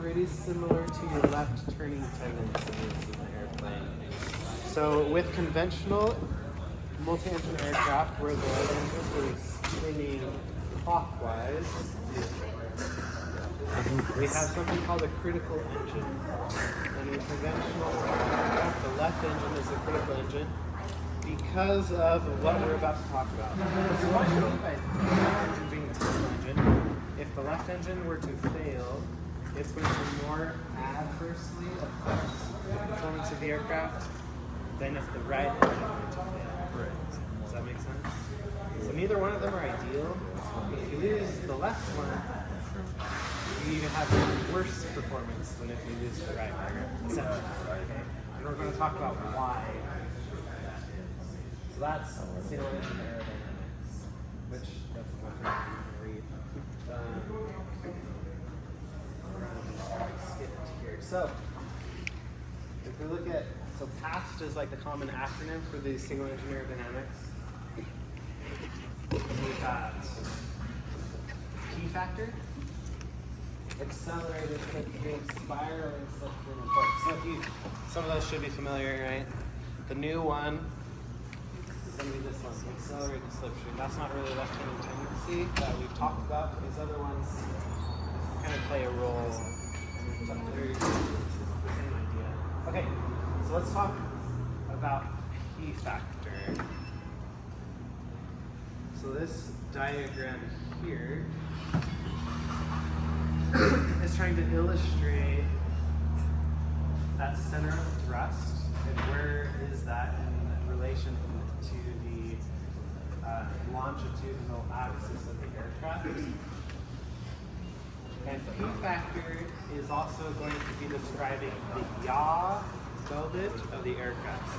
pretty similar to your left turning tendencies in the airplane. So with conventional multi-engine aircraft where the engine is spinning clockwise, we have something called a critical engine. And in conventional aircraft, the left engine is a critical engine because of what we're about to talk about. So what do you mean by the engine being a critical engine? If the left engine were to fail, it's going to more adversely affect the performance of the aircraft than if the right engine were to fail. Right. Does that make sense? So neither one of them are ideal. If you lose the left one, you even have worse performance than if you lose the right one, essentially. Okay? And we're going to talk about why that is. So that's single engine aerodynamics, which that's not going to read. Skip it here. So if we look at, so PAST is like the common acronym for the single engine aerodynamics. We've got P factor, accelerated slipstream, spiraling slipstream, and torque. So if you, some of those should be familiar, right? The new one is going to be this one, accelerated slipstream. That's not really left-handed tendency that we've talked about. These other ones kind of play a role. They're the same idea. Okay, so let's talk about P factor. So this diagram here is trying to illustrate that center of thrust and where is that in relation to the longitudinal axis of the aircraft. And P factor is also going to be describing the yaw velvet of the aircraft.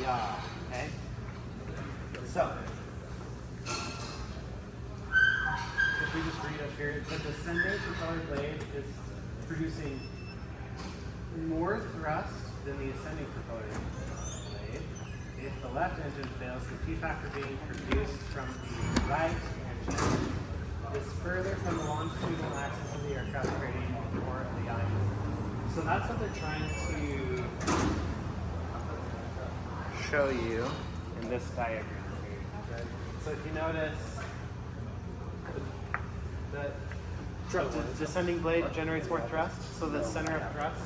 Yaw, okay? So, if we just read up here, the descending propeller blade is producing more thrust than the ascending propeller blade. If the left engine fails, the P factor being produced from the right engine is further from the longitudinal axis of the aircraft, creating more of the yaw. So that's what they're trying to show you in this diagram. So if you notice, the descending blade generates more thrust, so the center of thrust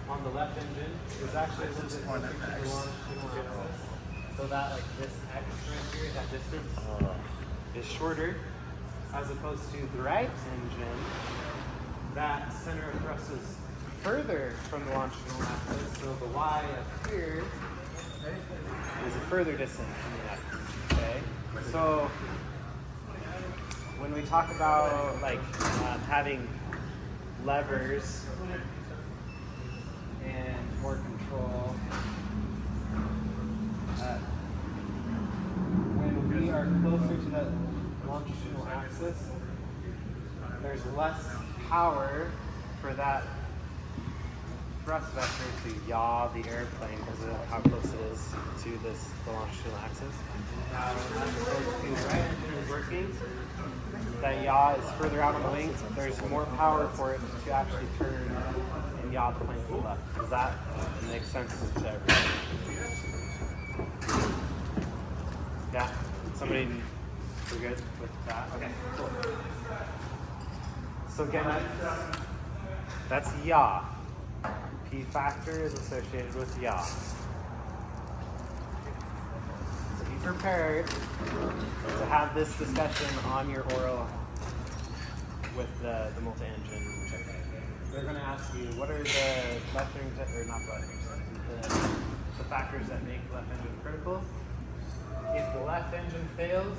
on the left engine is actually a little bit closer to the longitudinal axis. So that, like this X right here, that distance is shorter, as opposed to the right engine, that center of thrust is further from the longitudinal axis, so the Y up here is a further distance from the X. Okay? So when we talk about like having levers and more control, when we are closer to that longitudinal axis, there's less power for that thrust vector to yaw the airplane because of how close it is to the longitudinal axis. Now, as opposed to the right engine is working, that yaw is further out on the wing. There's more power for it to actually turn and yaw the plane to the left. Does that make sense to everybody? Yeah? Somebody, we're good with that? Okay, cool. So again, that's yaw. P factor is associated with yaw. So be prepared to have this discussion on your oral with the multi-engine check. They're going to ask you, what are the left engine, or not left engine, the factors that make the left engine critical? If the left engine fails,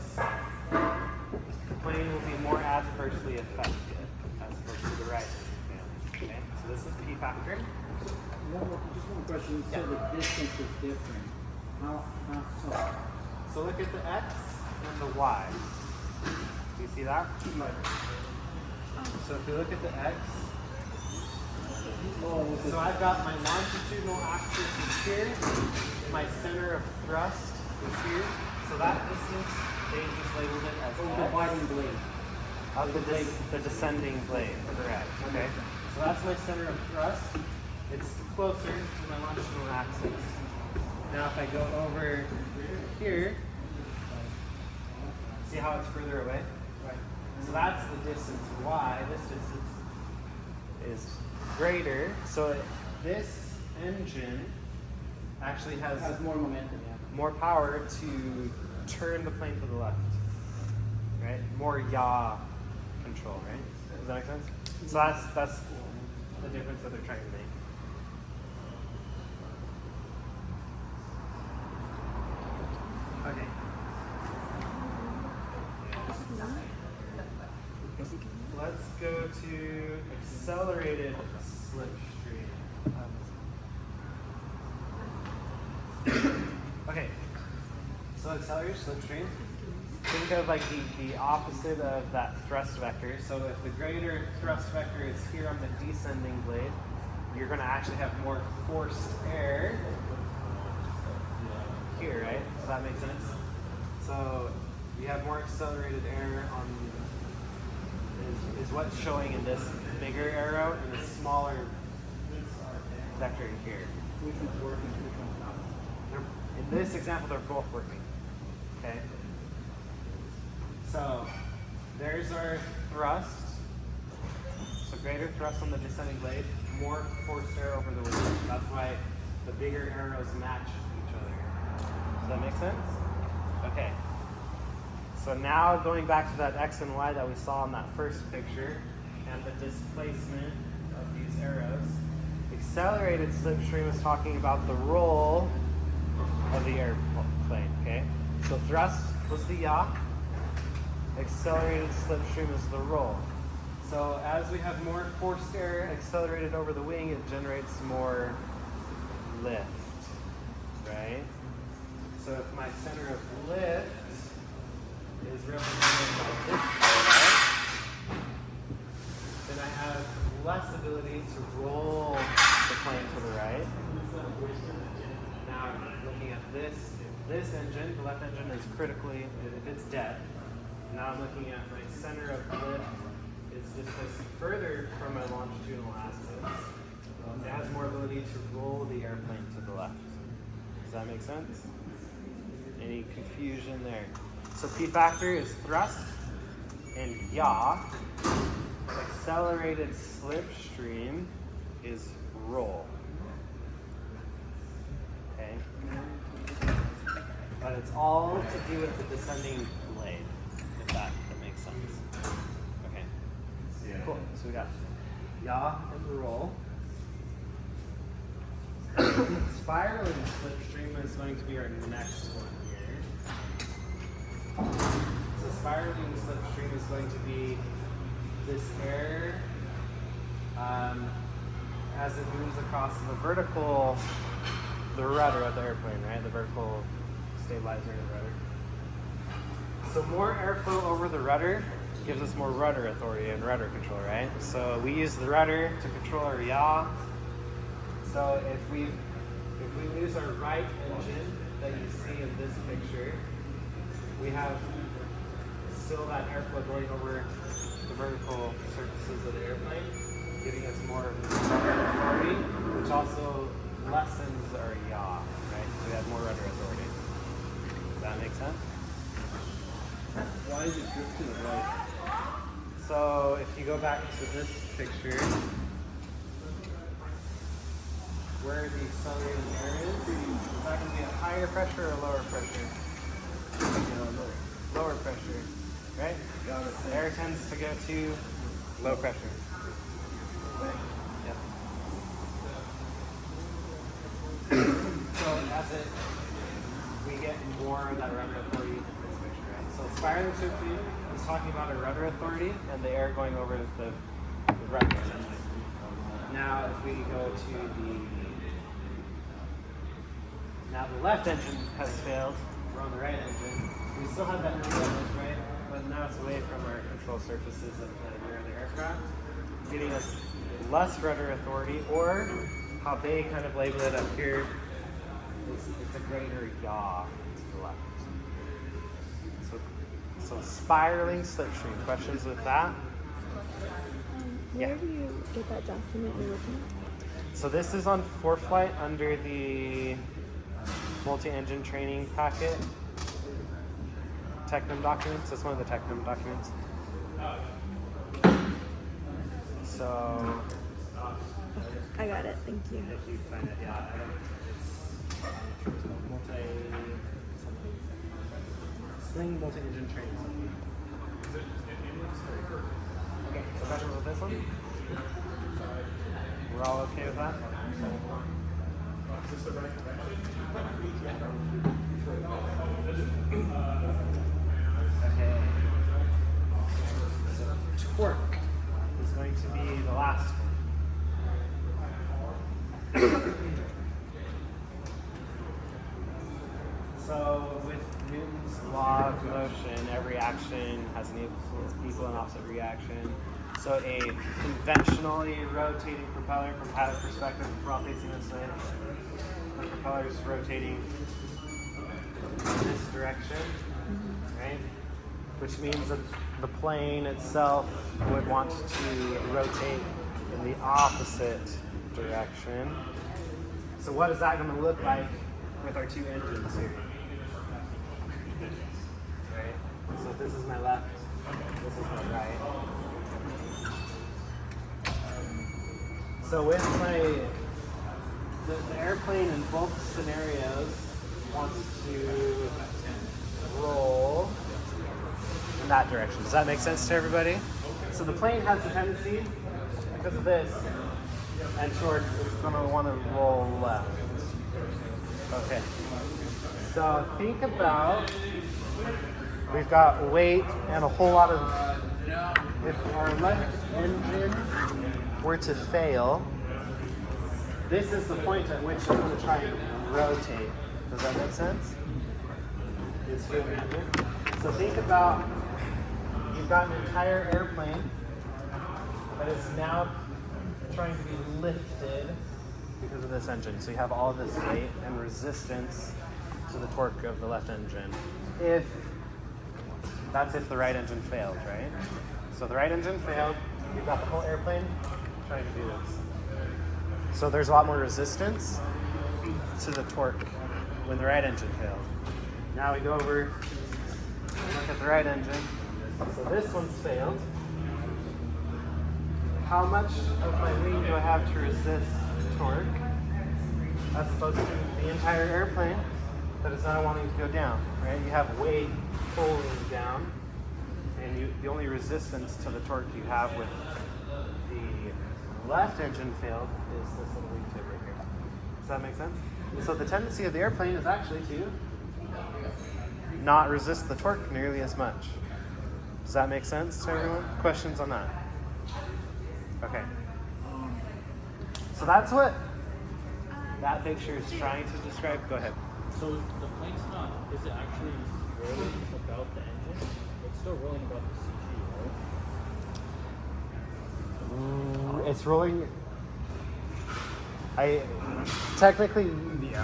the plane will be more adversely affected as opposed to the right engine. Okay, so this is P factor. Just one question. You said the distance is different. How so? So look at the X and the Y. Do you see that? So if you look at the X, so I've got my longitudinal axis is here, my center of thrust is here. So that distance, they just labeled it as dividing blade. Of the descending blade, correct. Okay. So that's my center of thrust. It's closer to my longitudinal axis. Now if I go over here, see how it's further away? Right. So that's the distance. Why? This distance is greater. So this engine actually has Has more momentum, yeah. more power to turn the plane to the left. Right? More yaw control, right? Does that make sense? So that's the difference that they're trying to make. Okay. Let's go to accelerated slipstream. Okay. So accelerated slipstream. Think of like the opposite of that thrust vector. So if the greater thrust vector is here on the descending blade, you're going to actually have more forced air here, right? Does that make sense? So you have more accelerated air on is what's showing in this bigger arrow and the smaller vector here. Which one's working, which one's not? In this example, they're both working. Okay. So there's our thrust. So greater thrust on the descending blade, more forced air over the wing. That's why the bigger arrows match each other. Does that make sense? Okay. So now going back to that X and Y that we saw in that first picture and the displacement of these arrows, accelerated slipstream is talking about the roll of the airplane, okay? So thrust was the yaw, accelerated slipstream is the roll. So as we have more forced air accelerated over the wing, it generates more lift, right? So if my center of lift is represented by this arrow, then I have less ability to roll the plane to the right. Now I'm looking at this engine, the left engine is critically, if it's dead. Now I'm looking at my center of lift is displaced further from my longitudinal axis. It has more ability to roll the airplane to the left. Does that make sense? Any confusion there? So P factor is thrust and yaw. Accelerated slipstream is roll. Okay? But it's all to do with the descending blade, if that makes sense. Okay. Cool. So we got yaw and roll. Spiraling slipstream is going to be our next one here. So spiraling slipstream is going to be this air as it moves across the rudder of the airplane, right? The vertical stabilizer in the rudder. So more airflow over the rudder gives us more rudder authority and rudder control, right? So we use the rudder to control our yaw. So if we lose our right engine that you see in this picture, we have still that airflow going over the vertical surfaces of the airplane, giving us more rudder authority, which also lessens our yaw, right? So we have more rudder authority. Does that make sense? Why is it drift to the right? So if you go back to this picture, where the accelerating air is that going to be a higher pressure or lower pressure? Lower pressure, right? Got it. The air tends to go to low pressure. Yep. So we get more of that rudder authority in this picture, right? So spiraling slipstream is talking about a rudder authority and the air going over the rudder essentially. Now if we go to now the left engine has failed, we're on the right engine. We still have that engine, right? But now it's away from our control surfaces at the rear of the aircraft, giving us less rudder authority, or how they kind of label it up here, it's a greater yaw to the left. So So spiraling slipstream. Questions with that? Where do you get that document you're looking at? So this is on ForeFlight under the multi-engine training packet. Technum documents. It's one of the Technum documents. So I got it. Thank you. if you find it, yeah. Sling multi-engine training. Okay, so questions with this one? We're all okay with that? Okay. So torque is going to be the last one. So with Newton's law of motion, every action has an equal and opposite reaction. So a conventionally rotating propeller from paddock perspective, we're all facing this way. The propeller is rotating in this direction, right? Which means that the plane itself would want to rotate in the opposite direction. So what is that going to look like with our two engines here? Right? So this is my left, this is my right. So with the airplane in both scenarios wants to roll in that direction. Does that make sense to everybody? So the plane has the tendency, because of this, and short, it's going to want to roll left. Okay. So think about, we've got weight and a whole lot of, if our left engine were to fail, this is the point at which it's going to try and rotate. Does that make sense? It's here, so think about, you've got an entire airplane that is now trying to be lifted because of this engine. So you have all this weight and resistance to the torque of the left engine. That's if the right engine failed, right? So the right engine failed, you've got the whole airplane trying to do this. So there's a lot more resistance to the torque when the right engine failed. Now we go over and look at the right engine. So this one's failed. How much of my wing do I have to resist torque? That's supposed to be the entire airplane that is not wanting to go down, right? You have weight pulling down, and the only resistance to the torque you have with the left engine failed is this little wingtip right here. Does that make sense? So the tendency of the airplane is actually to not resist the torque nearly as much. Does that make sense to everyone? Questions on that? Okay. So that's what that picture is trying to describe. Go ahead. So the plane's not, is it actually rolling about the engine? It's still rolling about the CG, right? It's rolling. Technically,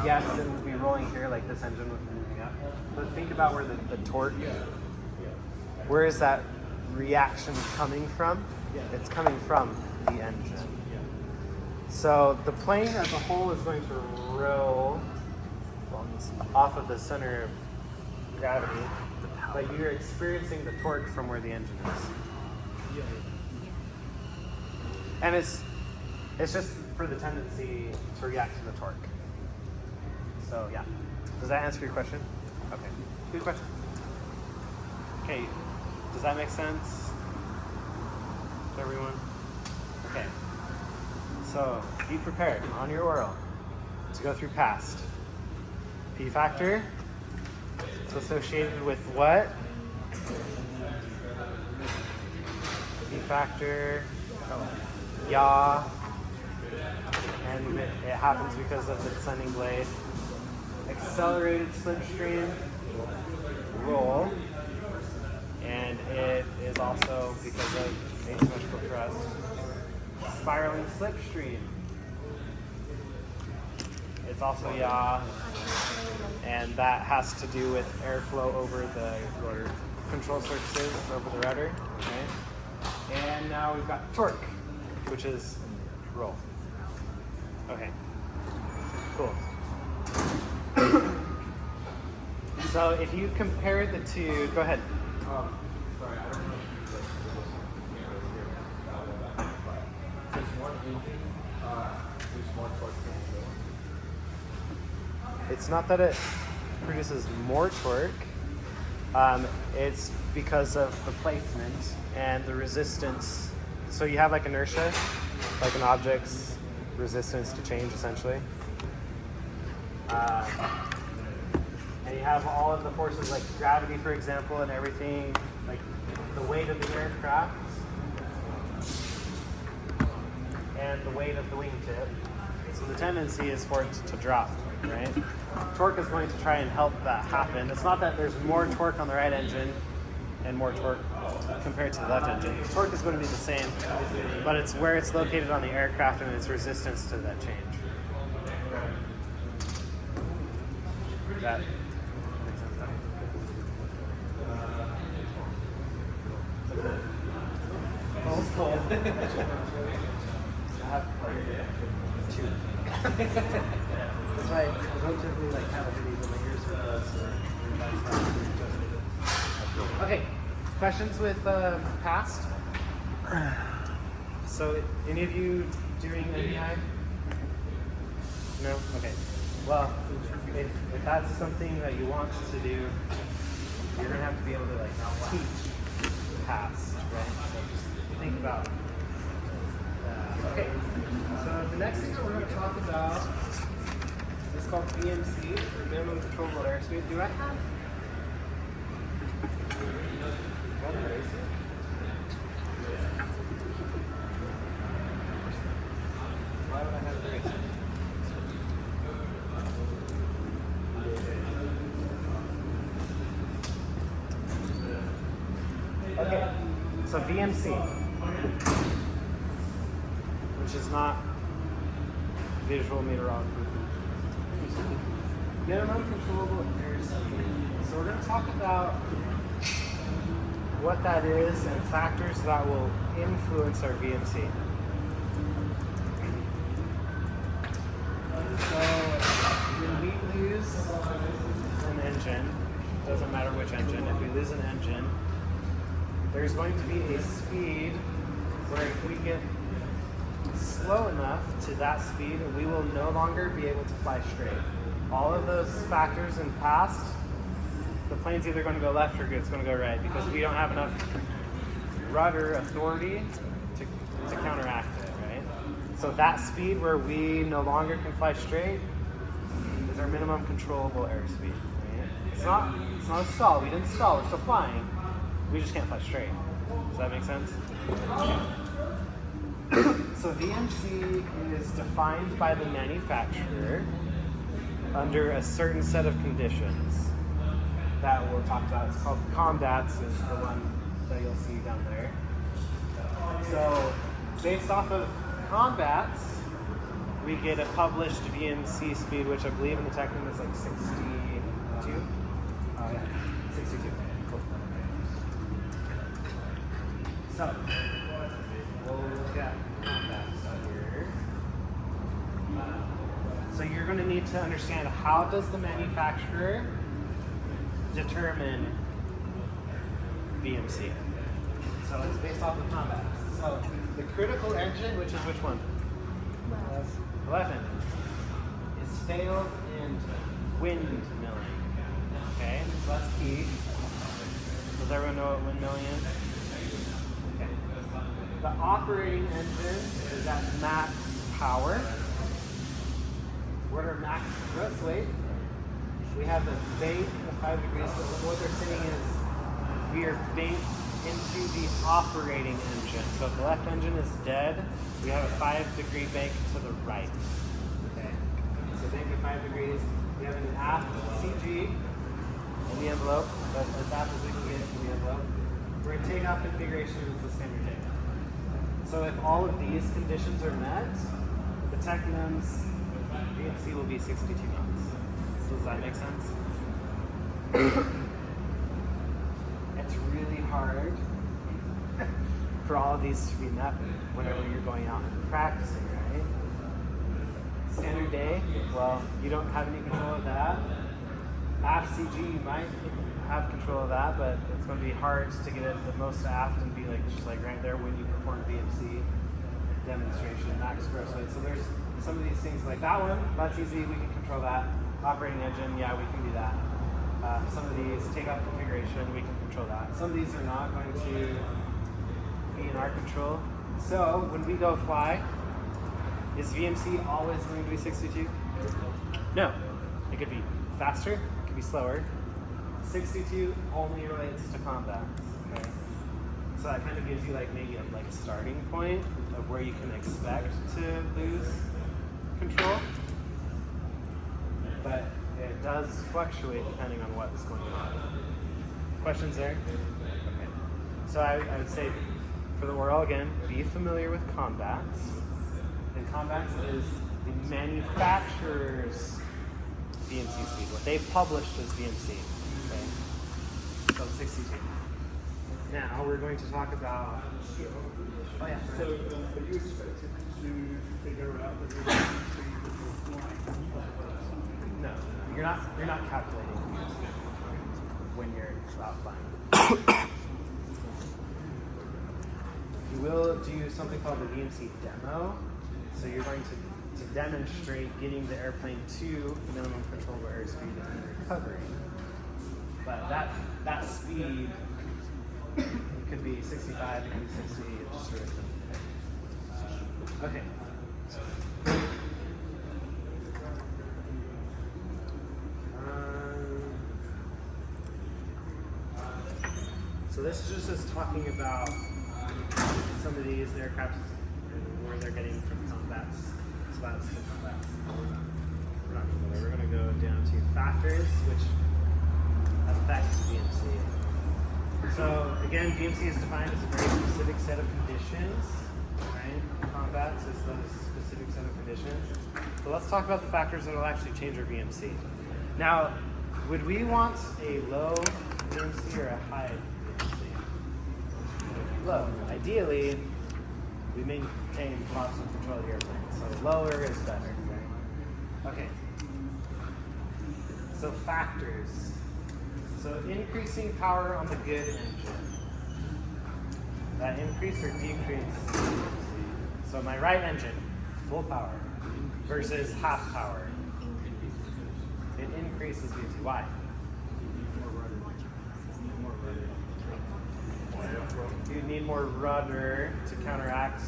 yes, it would be rolling here like this engine would be moving up. But think about where the torque, where is that reaction coming from? It's coming from the engine. So the plane as a whole is going to roll off of the center of gravity, but you're experiencing the torque from where the engine is. And it's just for the tendency to react to the torque. So yeah. Does that answer your question? Okay. Good question. Okay. Does that make sense to everyone? Okay. So be prepared on your oral to go through past. P factor is associated with what? P factor, yaw, and it happens because of the descending blade. Accelerated slipstream, roll, and it is also because of asymmetrical thrust. Spiraling slipstream, it's also yaw, and that has to do with airflow over the rotor control surfaces over the rudder, right? And now we've got torque, which is roll. Okay, cool. So if you compare the two, go ahead. Sorry, I don't know if you can't really hear me. There's one engine, there's more torque than the other. It's not that it produces more torque, it's because of the placement and the resistance. So you have like inertia, like an object's resistance to change essentially. And you have all of the forces like gravity, for example, and everything, like the weight of the aircraft and the weight of the wingtip. So the tendency is for it to drop, right? Torque is going to try and help that happen. It's not that there's more torque on the right engine and more torque compared to the left engine. The torque is going to be the same, but it's where it's located on the aircraft and its resistance to that change. That makes sense. Oh, it's cold. I have like 2. That's why I don't typically like have any of my ears for Okay, questions with past? So, any of you doing NDI? No? Okay. Well, if that's something that you want to do, you're going to have to be able to like teach past, right? So just think about okay, so the next thing that we're going to talk about is called VMC, or minimum controllable airspeed. Do I have? Why would I have the eraser? Okay, so VMC, which is not visual meteorology. Minimum controllable airspeed. So we're going to talk about what that is and factors that will influence our VMC. So when we lose an engine, doesn't matter which engine, if we lose an engine, there's going to be a speed where if we get slow enough to that speed, we will no longer be able to fly straight. All of those factors in past, the plane's either going to go left or it's going to go right because we don't have enough rudder authority to counteract it, right? So that speed where we no longer can fly straight is our minimum controllable airspeed. Right? It's not a stall. We didn't stall. We're still flying. We just can't fly straight. Does that make sense? So VMC is defined by the manufacturer under a certain set of conditions that we'll talk about. It's called COMDATS, is the one that you'll see down there. So based off of COMDATS, we get a published VMC speed, which I believe in the Technium is like 62. Oh yeah, 62. Cool. So we'll look at COMDATS here. So you're going to need to understand, how does the manufacturer determine VMC? So it's based off of COMDATS. So the critical engine, which is which one? The left engine, is failed in windmilling. Okay, so that's key. Does everyone know what windmilling is? Okay. The operating engine is at max power. What are max thrust weight? We have the bait of 5 degrees. So what they're saying is we are banked into the operating engine. So if the left engine is dead, we have a 5-degree bank to the right. Okay. So bank at 5 degrees. We have an aft CG in the envelope, but as aft as we can get in the envelope. We're in takeoff configuration is the standard takeoff. So if all of these conditions are met, the Technium's VMC will be 62 knots. So does that make sense? it's really hard for all of these to be met whenever you're going out and practicing, right? Standard day, well, you don't have any control of that. Aft CG, you might have control of that, but it's going to be hard to get it the most aft and be like just like right there when you perform VMC demonstration, max gross weight. So there's some of these things like that one, that's easy, we can control that. Operating engine, yeah, we can do that. Some of these, takeoff configuration, we can control that. Some of these are not going to be in our control. So when we go fly, is VMC always going to be 62? No. It could be faster, it could be slower. 62 only relates to combat. Okay? So that kind of gives you like maybe a starting point of where you can expect to lose control. But it does fluctuate depending on what's going on. Questions there? Okay. So I would say for the oral again, be familiar with combats. And combats is the manufacturer's VMC speed, what they published as VMC. Okay. So 62. Now we're going to talk about. Oh yeah. So, are you expected to figure out the VMC before flying? No, you're not calculating when you're out flying. You will do something called the VMC demo. So you're going to demonstrate getting the airplane to minimum controllable airspeed and recovery. But that speed could be 65, it could be 60, it just sort of depends. Okay. So this is just talking about some of these aircraft and where they're getting from combats. So that's the combats. We're not familiar. We're going to go down to factors which affect VMC. So again, VMC is defined as a very specific set of conditions. Right? Combats is those specific set of conditions. So let's talk about the factors that will actually change our VMC. Now, would we want a low VMC or a high VMC? Low. Ideally, we maintain lots of control of the airplane, so lower is better, right? Okay. So factors. So increasing power on the good engine. That increase or decrease? So my right engine, full power, versus half power. It increases VMC. Why? You need more rudder to counteract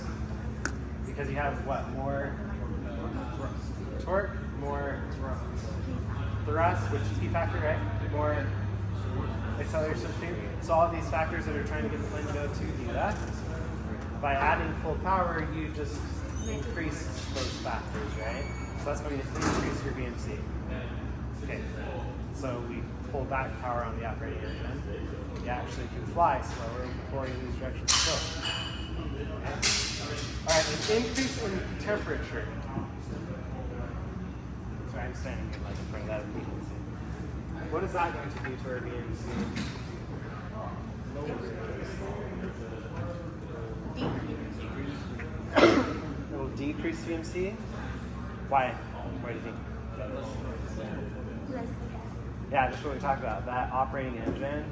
because you have what? More torque, more thrust, which is key factor, right? More acceleration speed. So all these factors that are trying to get the plane to go to do that. By adding full power, you just increase those factors, right? So that's going to increase your VMC. Okay, so we pull back power on the operating engine. You actually can fly slower before you lose direction control. All right, an increase in temperature. Sorry, I'm standing in like in front of that. We can see. What is that going to do to our VMC? It will decrease VMC. Why? Why do you think that is? Yeah, just what we talked about. That operating engine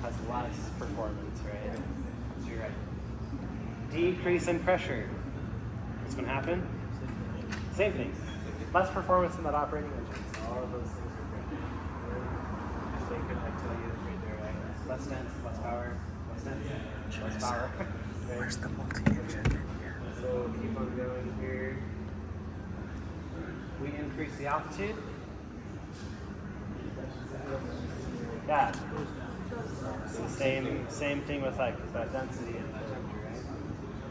has less performance, right? So you're right. Decrease in pressure. What's going to happen? Same thing. Less performance in that operating engine. So all of those things are great. They could tell you right there, right? Less dense, less power, less dense, less power. Right? Where's the multi-engine? So keep on going here. We increase the altitude. Yeah. So same thing with like that density and that temperature, right?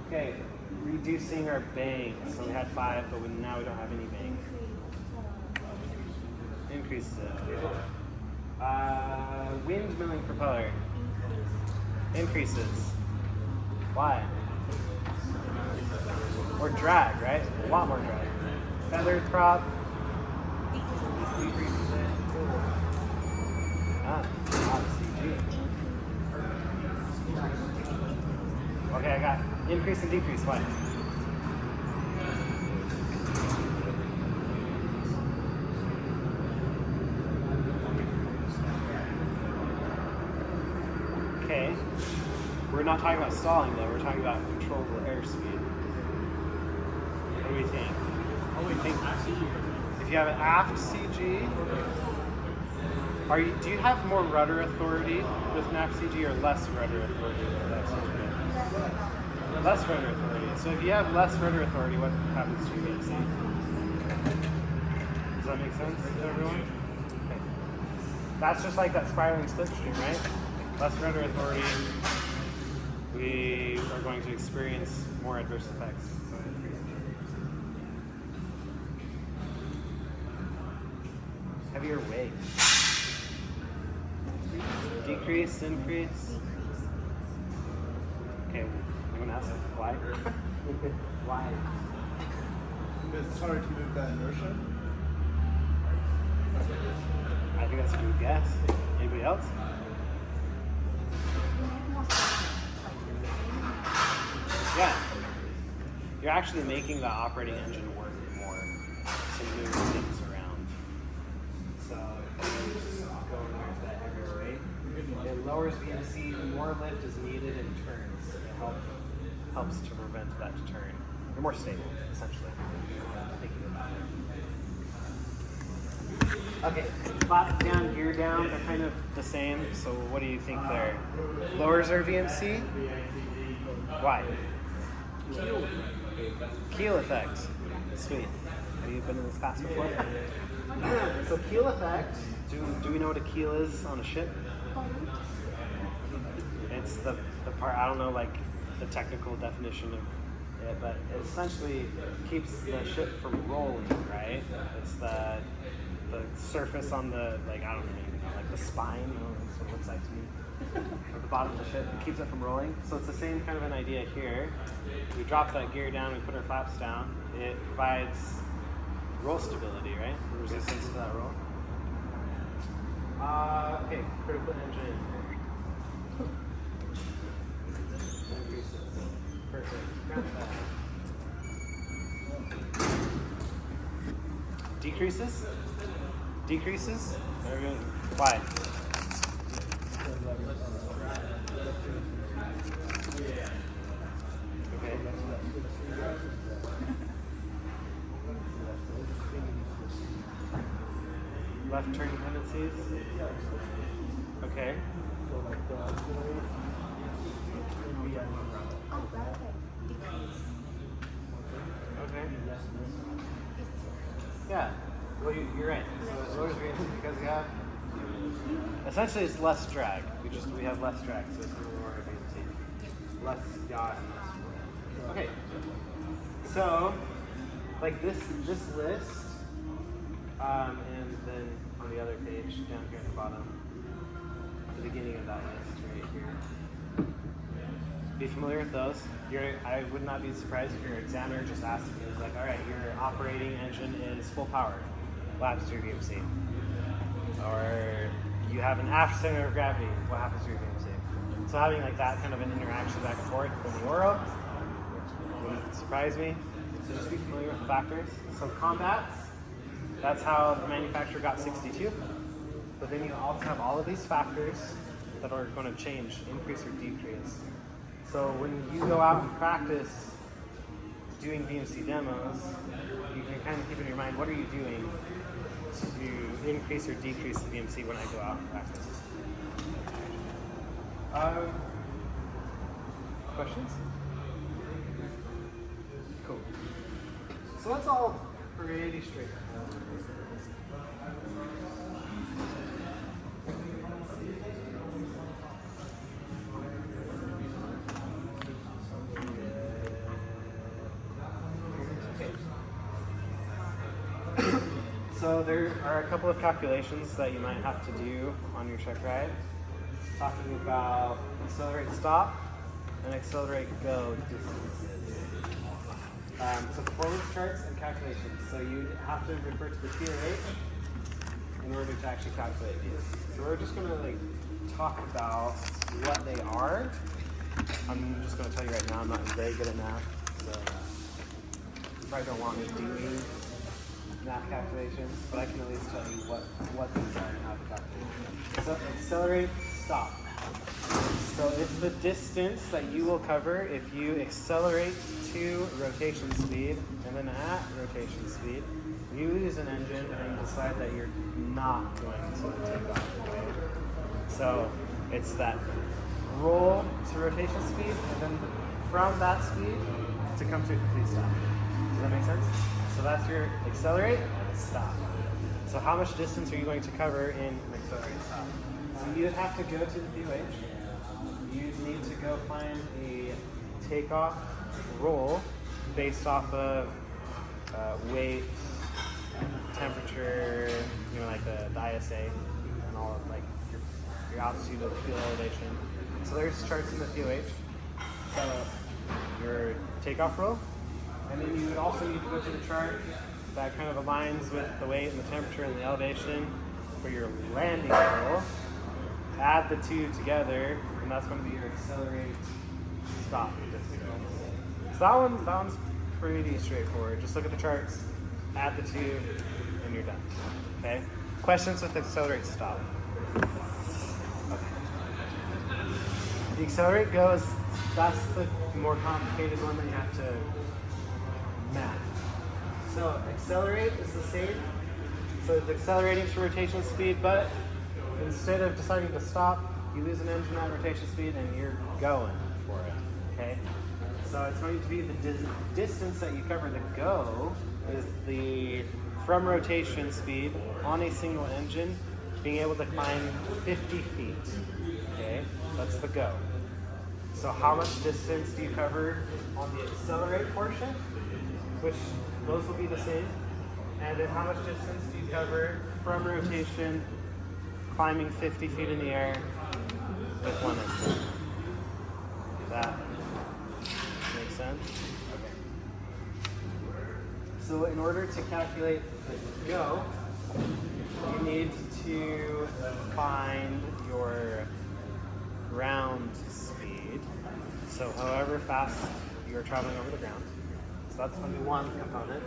Okay, reducing our bank. So we had 5, but now we don't have any bank. Increases it. Windmilling propeller. Increases. Why? Or drag, right? A lot more drag. Feathered prop. Decreases it. Ah, CG. Okay, I got increase and decrease. Why? Okay. We're not talking about stalling though. We're talking about controllable airspeed. What do we think? What do we think? If you have an aft CG, do you have more rudder authority with an aft CG or less rudder authority with an aft CG? Less rudder authority. So if you have less rudder authority, what happens to your VMC? Does that make sense to everyone? Okay. That's just like that spiraling slipstream, right? Less rudder authority, we are going to experience more adverse effects. Heavier weight. Decrease, increase. Okay, anyone else? Why? Why? Because it's harder to move that inertia. I think that's a good guess. Anybody else? Yeah. You're actually making the operating engine work more to move things around. So if you just go in there with that heavier weight, it lowers VMC, more lift is needed in turns. It helps to prevent that turn. You're more stable, essentially. Thinking about it. Okay, flat down, gear down, they're kind of the same. So what do you think there? Lowers our VMC? Why? Keel effect. Sweet. Have you been in this class before? So keel effect, do we know what a keel is on a ship? It's the part, I don't know like the technical definition of it, but it essentially keeps the ship from rolling, right? It's the surface on the, like, I don't know, like the spine, that's what it looks like to me. At the bottom of the ship, it keeps it from rolling. So it's the same kind of an idea here. We drop that gear down, we put our flaps down. It provides roll stability, right? Resistance to that roll. Okay, critical engine. Perfect. Decreases? Decreases? Why? Okay. Left turn tendencies? Okay. Okay. Yeah. Well, you're right. So it lowers VMC because we have, essentially it's less drag. We have less drag, so it's going to lower our VMC. Less yaw and less roll. Okay. So, like this list, and then on the other page down here at the bottom, the beginning of that list right here. Be familiar with those. I would not be surprised if your examiner just asked you, like, all right, your operating engine is full power. What happens to your VMC? Or you have an aft center of gravity. What happens to your VMC? So having like that kind of an interaction back and forth from the oral wouldn't surprise me. So just be familiar with the factors. So combats, that's how the manufacturer got 62. But then you also have all of these factors that are going to change, increase or decrease. So when you go out and practice doing VMC demos, you can kind of keep in your mind, what are you doing to increase or decrease the VMC when I go out and practice? Questions? Cool. So that's all pretty straightforward. So there are a couple of calculations that you might have to do on your check ride. Talking about accelerate stop and accelerate go distances. So performance charts and calculations. So you have to refer to the TRH in order to actually calculate these. So we're just going to like talk about what they are I'm just going to tell you right now, I'm not very good at math, so you probably don't want me doing math calculations, but I can at least tell you what these are and how to calculate. So accelerate, stop. So it's the distance that you will cover if you accelerate to rotation speed, and then at rotation speed, you use an engine and you decide that you're not going to take off. Okay? So it's that roll to rotation speed, and then from that speed to come to a complete stop. Does that make sense? So that's your accelerate, stop. So how much distance are you going to cover in an accelerate stop? So you'd have to go to the POH. You'd need to go find a takeoff roll based off of weight, temperature, you know, like the ISA and all of like your altitude of the field elevation. So there's charts in the POH. So your takeoff roll, and then you would also need to go to the chart that kind of aligns with the weight and the temperature and the elevation for your landing roll. Add the two together, and that's going to be your accelerate stop distance. So that one's pretty straightforward. Just look at the charts, add the two, and you're done. Okay? Questions with accelerate stop? Okay. The accelerate goes, that's the more complicated one that you have to map. So accelerate is the same. So it's accelerating to rotation speed, but instead of deciding to stop, you lose an engine at rotation speed and you're going for it. Okay? So it's going to be the distance that you cover. The go is the from rotation speed on a single engine, being able to climb 50 feet. Okay? That's the go. So how much distance do you cover on the accelerate portion? Which those will be the same. And then how much distance do you cover from rotation, climbing 50 feet in the air with one engine? That makes sense? Okay. So in order to calculate the go, you need to find your ground speed. So however fast you're traveling over the ground. So that's going to be one component.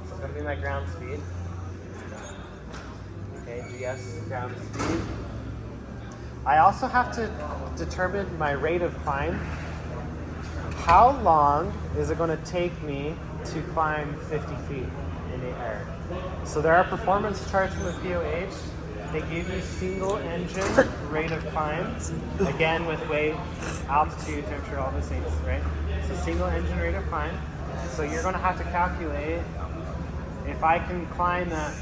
So it's going to be my ground speed. Okay, GS, ground speed. I also have to determine my rate of climb. How long is it going to take me to climb 50 feet in the air? So there are performance charts in the POH. They give you single engine rate of climb, again with weight, altitude, temperature, all those things, right? So single engine rate of climb. So you're going to have to calculate if I can climb at,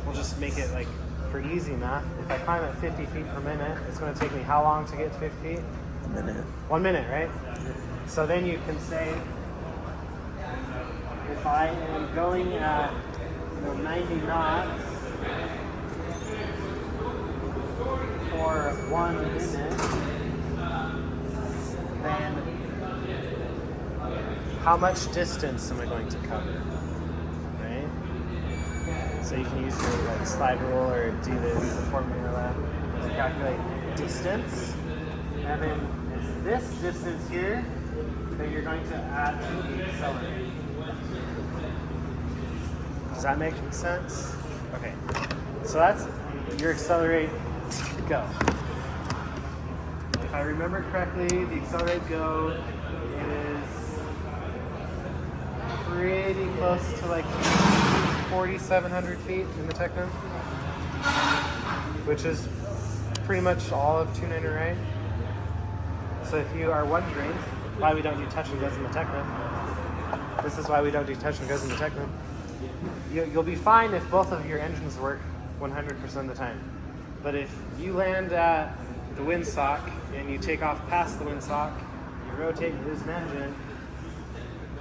we'll just make it like for easy math, if I climb at 50 feet per minute, it's going to take me how long to get to 50 feet? 1 minute. 1 minute, right? So then you can say, if I am going at 90 knots for 1 minute, then how much distance am I going to cover, right? So you can use your slide rule or do the formula to calculate distance, and then it's this distance here that you're going to add to the accelerate. Does that make sense? Okay, so that's your accelerate go. If I remember correctly, the accelerate go is pretty close to like 4,700 feet in the Techno, which is pretty much all of 290, right? So if you are wondering why we don't do touch and goes in the Techno, this is why we don't do touch and goes in the Techno. You'll be fine if both of your engines work 100% of the time. But if you land at the windsock and you take off past the windsock, you rotate, you lose an engine,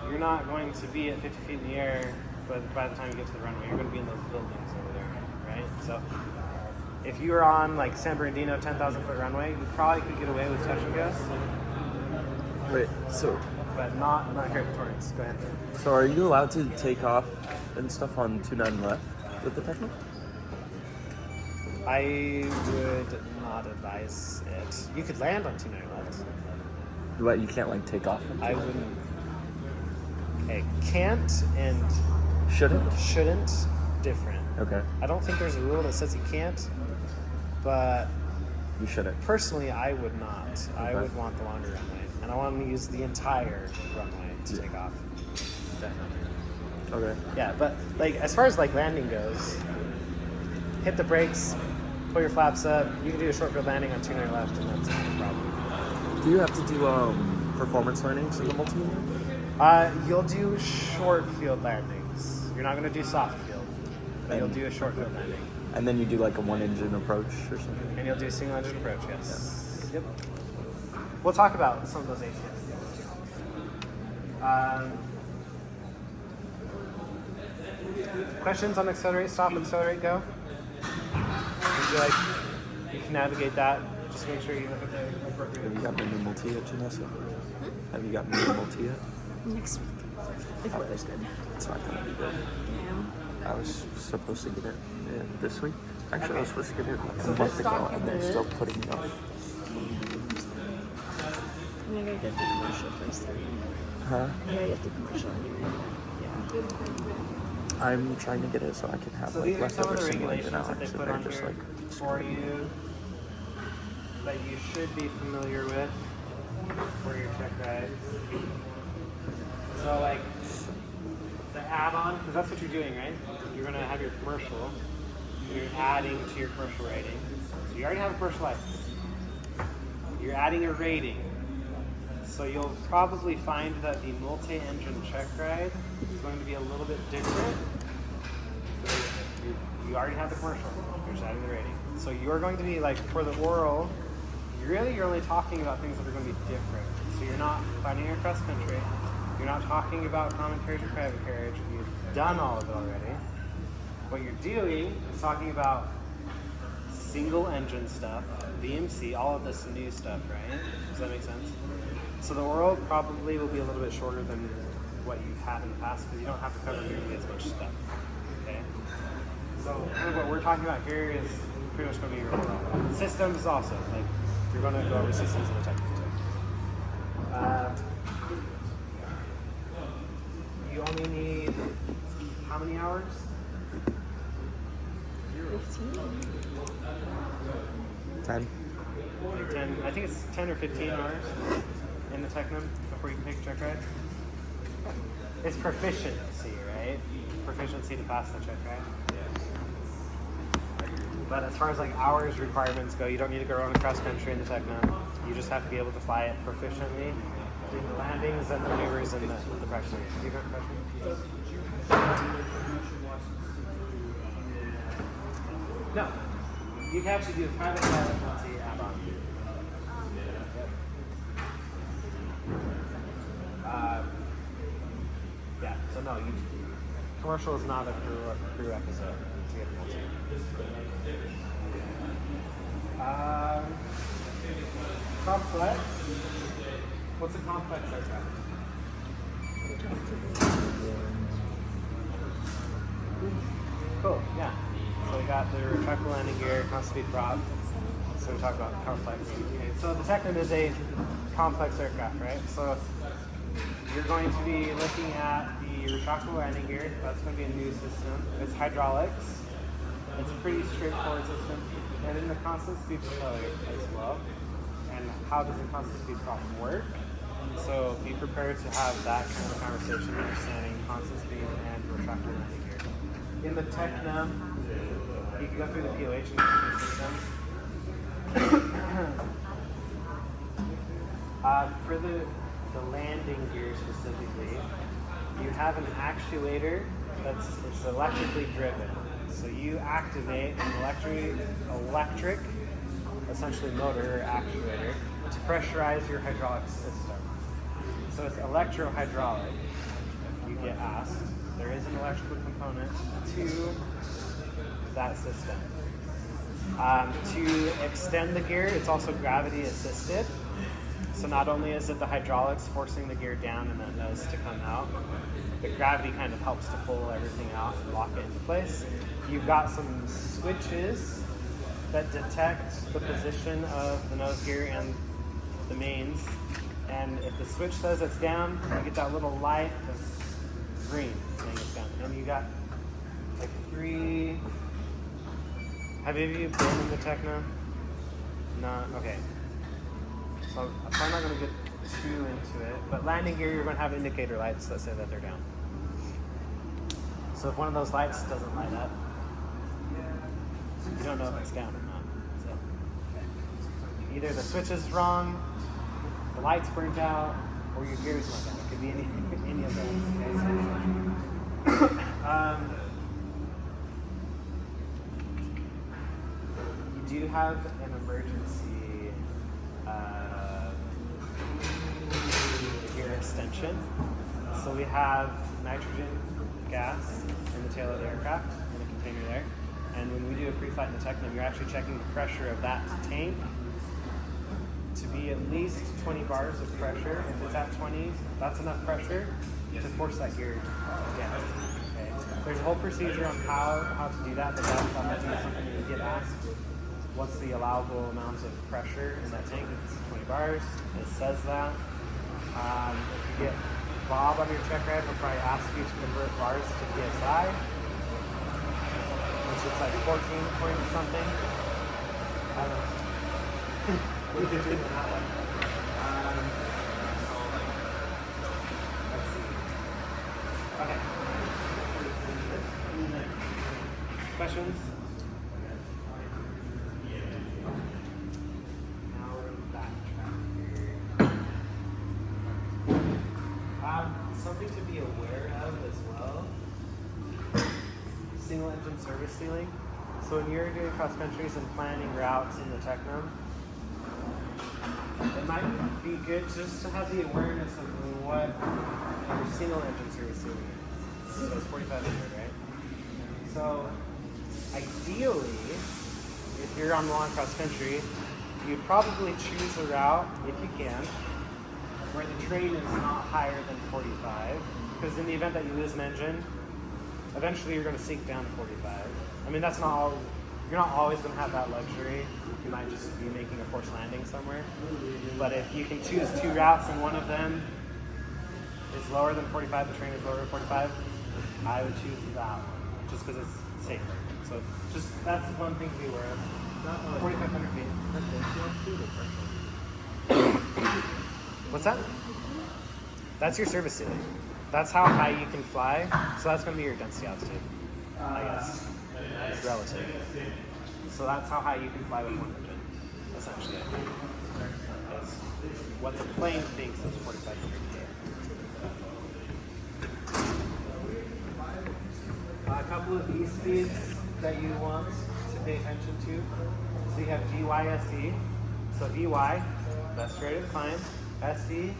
you're not going to be at 50 feet in the air, but by the time you get to the runway, you're going to be in those buildings over there, right? So if you were on like San Bernardino 10,000 foot runway, you probably could get away with touch and goes. Wait, so But not here at Torrance. Go ahead. So are you allowed to take off and stuff on 29 left with the Techno? I would not advise it. You could land on 29 left. But you can't like take off. I wouldn't. Okay, can't and shouldn't different. Okay. I don't think there's a rule that says you can't, but You shouldn't. personally, I would not. I Okay. would want the longer runway, and I want to use the entire runway to take off. Definitely. Okay. Yeah, but like as far as like landing goes, hit the brakes, pull your flaps up. You can do a short field landing on 29 left, and that's not a problem. Do you have to do performance landings in the multi? You'll do short field landings. You're not going to do soft field, but you'll do a short field landing. And then you do like a 1-engine approach or something? And you'll do a single engine approach, yes. Yep. We'll talk about some of those ATS. Questions on accelerate, stop, accelerate, go? Would you like, you can navigate that. Just make sure you look at the appropriate. Have you gotten a new multi yet, Janessa? Have you gotten a new multi yet? Next week. If weather's good. It's not gonna be good. Yeah. I was supposed to get it this week. Actually, I was supposed to get it a So month the ago, stock and they're is- still putting me off. I gotta get the commercial first. Huh? I gotta get the commercial anyway. Yeah. I'm trying to get it so I can have So like these are some leftover of the single regulations engine that they hours, put and on they're just here like for you that you should be familiar with for your check rides. So like the add-on, because that's what you're doing, right? You're gonna have your commercial. You're adding to your commercial rating. So you already have a commercial license. You're adding a rating. So you'll probably find that the multi-engine check ride is going to be a little bit different. So you already have the commercial. You're just adding the rating. So you're going to be like, for the oral, you're only talking about things that are going to be different. So you're not finding your cross country. You're not talking about common carriage or private carriage. You've done all of it already. What you're doing is talking about single engine stuff, VMC, all of this new stuff, right? Does that make sense? So the oral probably will be a little bit shorter than what you've had in the past because you don't have to cover nearly as much stuff. Okay? So kind of what we're talking about here is pretty much going to be your oral. Systems also, like you're going to go over systems in a technical too. You only need how many hours? 15. 10. Like 10, I think it's 10 or 15 hours in the Technum before you can take a check ride. It's proficiency, right? Proficiency to pass the check ride. But as far as like hours requirements go, you don't need to go around cross country in the Technum. You just have to be able to fly it proficiently in the landings and the maneuvers and the pressure. You got a question? No. You can actually do a private pilot multi add-on. Yeah, so no, commercial is not a prerequisite to get a multi. Complex. What's a complex aircraft? Cool, yeah. So we got the retractable landing gear, constant speed prop. So we talked about complex. Okay, so the Technum is a complex aircraft, right? So you're going to be looking at the retractable landing gear. That's going to be a new system. It's hydraulics. It's a pretty straightforward system. And then the constant speed propeller as well. And how does the constant speed prop work? So be prepared to have that kind of conversation, understanding constant speed and retractable landing gear. In the Technum, you can go through the POH and the systems. For the landing gear specifically, you have an actuator it's electrically driven. So you activate an electric, essentially motor actuator, to pressurize your hydraulic system. So it's electro-hydraulic, if you get asked. There is an electrical component to that system. To extend the gear, it's also gravity assisted. So not only is it the hydraulics forcing the gear down and that nose to come out, the gravity kind of helps to pull everything out and lock it into place. You've got some switches that detect the position of the nose gear and the mains And if the switch says it's down, you get that little light that's green saying it's down. And you got like 3. Have any of you been in the Techno? No? Okay. So I'm probably not going to get too into it, but landing gear, you're going to have indicator lights that say that they're down. So if one of those lights doesn't light up, you don't know if it's down or not. So either the switch is wrong, the light's burnt out, or your gear's not down. It could be any of those. Okay? You do have an emergency gear extension. So we have nitrogen gas in the tail of the aircraft in a container there. And when we do a pre-flight in the Techno, you're actually checking the pressure of that tank to be at least 20 bars of pressure. If it's at 20, that's enough pressure to force that gear down. Okay. There's a whole procedure on how to do that, but that might be something you get asked. What's the allowable amount of pressure in that tank? It's 20 bars. It says that. If you get Bob on your check ride, he'll probably ask you to convert bars to PSI, which is like 14 point something. I don't know. We could do it that way. Let's see. Okay. Questions? Now we're going to backtrack here. Something to be aware of as well. Single engine service ceiling. So when you're doing cross countries and planning routes in the Techno, it might be good just to have the awareness of what your single engine service ceiling is. So it's 4,500, right? So ideally, if you're on long cross country, you'd probably choose a route, if you can, where the train is not higher than 45. Because in the event that you lose an engine, eventually you're going to sink down to 45. I mean, that's not all, you're not always going to have that luxury. You might just be making a forced landing somewhere. But if you can choose 2 routes and one of them is lower than 45, the train is lower than 45, I would choose that one, just because it's safer. So just, that's one thing to be aware of. 4,500 feet. What's that? That's your service ceiling. That's how high you can fly. So that's going to be your density altitude, I guess. It's relative. So that's how high you can fly with one engine, essentially. That's what the plane thinks is 4,500 feet. A couple of V-speeds that you want to pay attention to. So you have VYSE. So VY, best rate of climb. SE,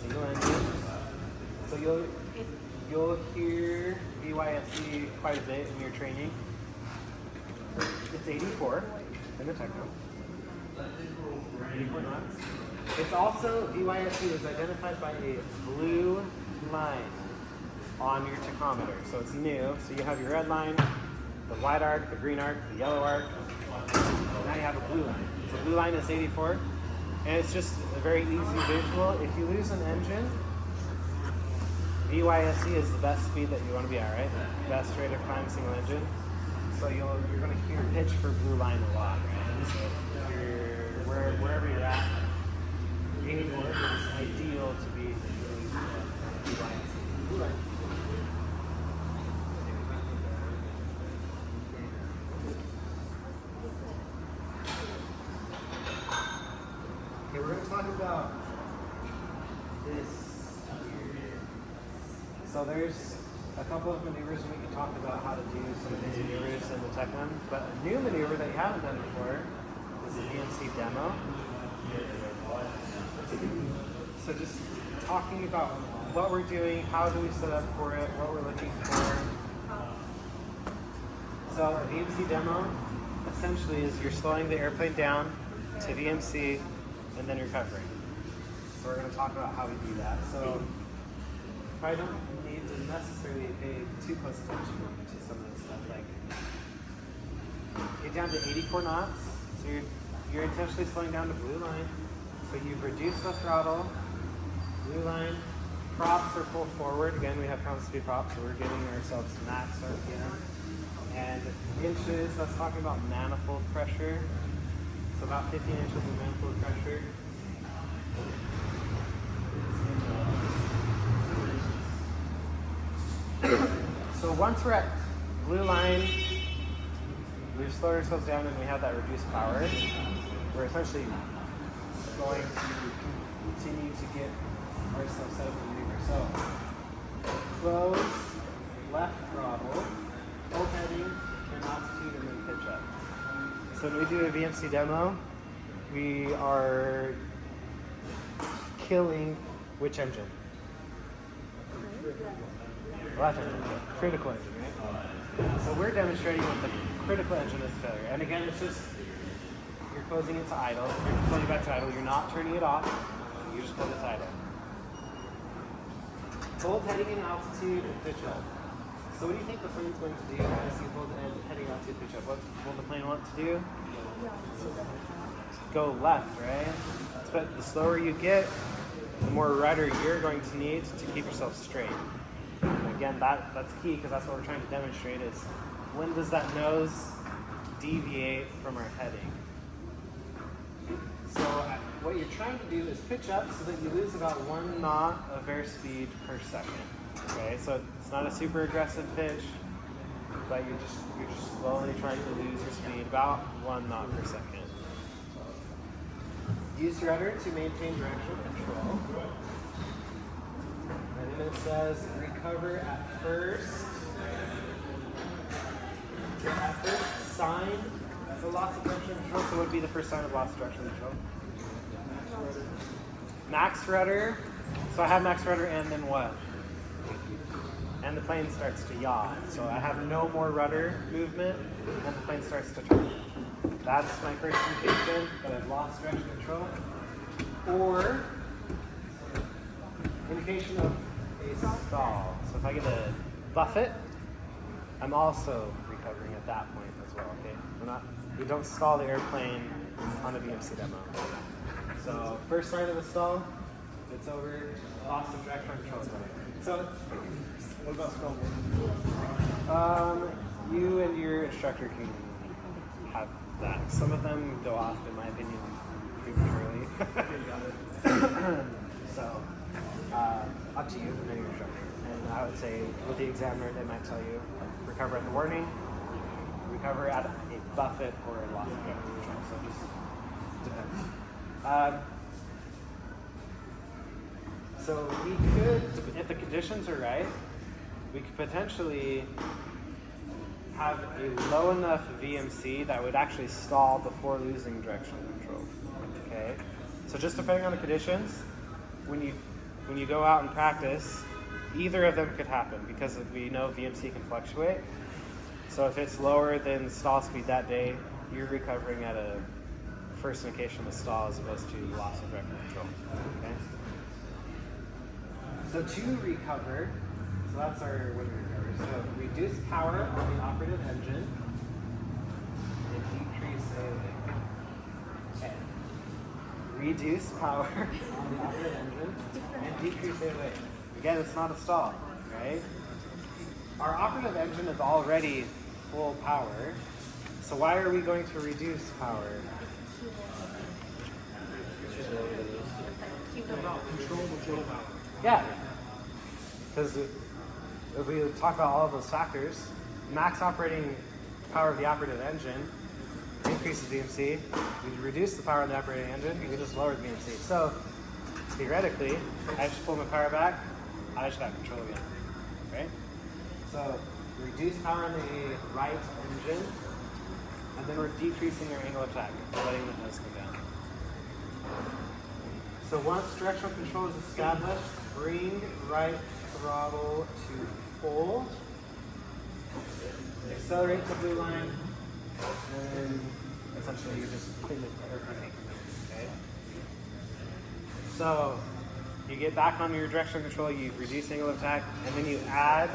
single engine. So you'll hear VYSE quite a bit in your training. It's 84 in the Techno. 84 knots. It's also, VYSE is identified by a blue line on your tachometer. So it's new. So you have your red line, the white arc, the green arc, the yellow arc. Now you have a blue line. So blue line is 84. And it's just a very easy visual. If you lose an engine, VYSE is the best speed that you want to be at, right? Best rate of climb single engine. So you're going to hear pitch for blue line a lot, right? So if you're wherever you're at, 84 is ideal to be VYSE. Blue line. Okay, we're going to talk about this. So there's a couple of maneuvers we can talk about how to do some of these maneuvers in the Techno. But a new maneuver that you haven't done before is a VMC demo. So just talking about what we're doing, how do we set up for it, what we're looking for. So a VMC demo essentially is you're slowing the airplane down to VMC and then recovering. So we're going to talk about how we do that. So I don't need to necessarily pay too close attention to some of this stuff. Like, get down to 84 knots. So you're intentionally slowing down to blue line. So you've reduced the throttle Blue line. Props are full forward. Again, we have constant speed props, so we're giving ourselves max RPM. And inches, that's talking about manifold pressure. So about 15 inches of manifold pressure. So once we're at blue line, we've slowed ourselves down and we have that reduced power. We're essentially going to continue to get ourselves set up in the maneuver. So close, left throttle, full heading, and altitude, and then pitch up. So when we do a VMC demo, we are killing which engine? Left engine, critical engine, right? So we're demonstrating what the critical engine is failure. And again, it's just, you're closing it to idle. You're pulling it back to idle. You're not turning it off. You just pull it to idle. Hold heading and altitude and pitch up. So what do you think the plane's going to do as you hold heading, altitude, pitch up? What will the plane want to do? Go left, right? But the slower you get, the more rudder you're going to need to keep yourself straight. And again, that's key because that's what we're trying to demonstrate is when does that nose deviate from our heading? So what you're trying to do is pitch up so that you lose about 1 knot of airspeed per second. Okay, so it's not a super aggressive pitch, but you're just slowly trying to lose your speed about 1 knot per second. Use rudder to maintain directional control. And then it says recover at first. At first sign the loss of directional control. So what would be the first sign of loss of directional control? Max rudder. So I have max rudder and then what? And the plane starts to yaw. So I have no more rudder movement and the plane starts to turn. That's my first indication that I've lost direction control. Or indication of a stall. So if I get a buffet, I'm also recovering at that point as well. Okay, we don't stall the airplane on a VMC demo. So first sign of a stall, it's over. Loss of direction control is coming. So What about stall? You and your instructor can have that. Some of them go off, in my opinion, prematurely. So, up to you and your instructor. And I would say, with the examiner, they might tell you recover at the warning, recover at a buffet, or a loss of direction control. So just depends. So we could, if the conditions are right, we could potentially have a low enough VMC that would actually stall before losing directional control. Okay, so just depending on the conditions, when you go out and practice, either of them could happen because we know VMC can fluctuate. So if it's lower than stall speed that day, you're recovering at a first indication of stall as opposed to loss of directional control. Okay. So to recover, so that's our way to recover. So reduce power on the operative engine and decrease AOA. Okay. Reduce power on the operative engine and decrease AOA. Again, it's not a stall, right? Our operative engine is already full power, so why are we going to reduce power? Yeah, because if we talk about all of those factors, max operating power of the operative engine increases VMC. We reduce the power of the operating engine, we can just lower the VMC. So theoretically, I should pull my power back, I should have control again, right? So reduce power on the right engine, and then we're decreasing our angle of attack, letting the nose come down. So once directional control is established, bring right throttle to full, accelerate to blue line, and essentially you just clean the airplane. Okay? So you get back on your directional control, you reduce angle of attack, and then you add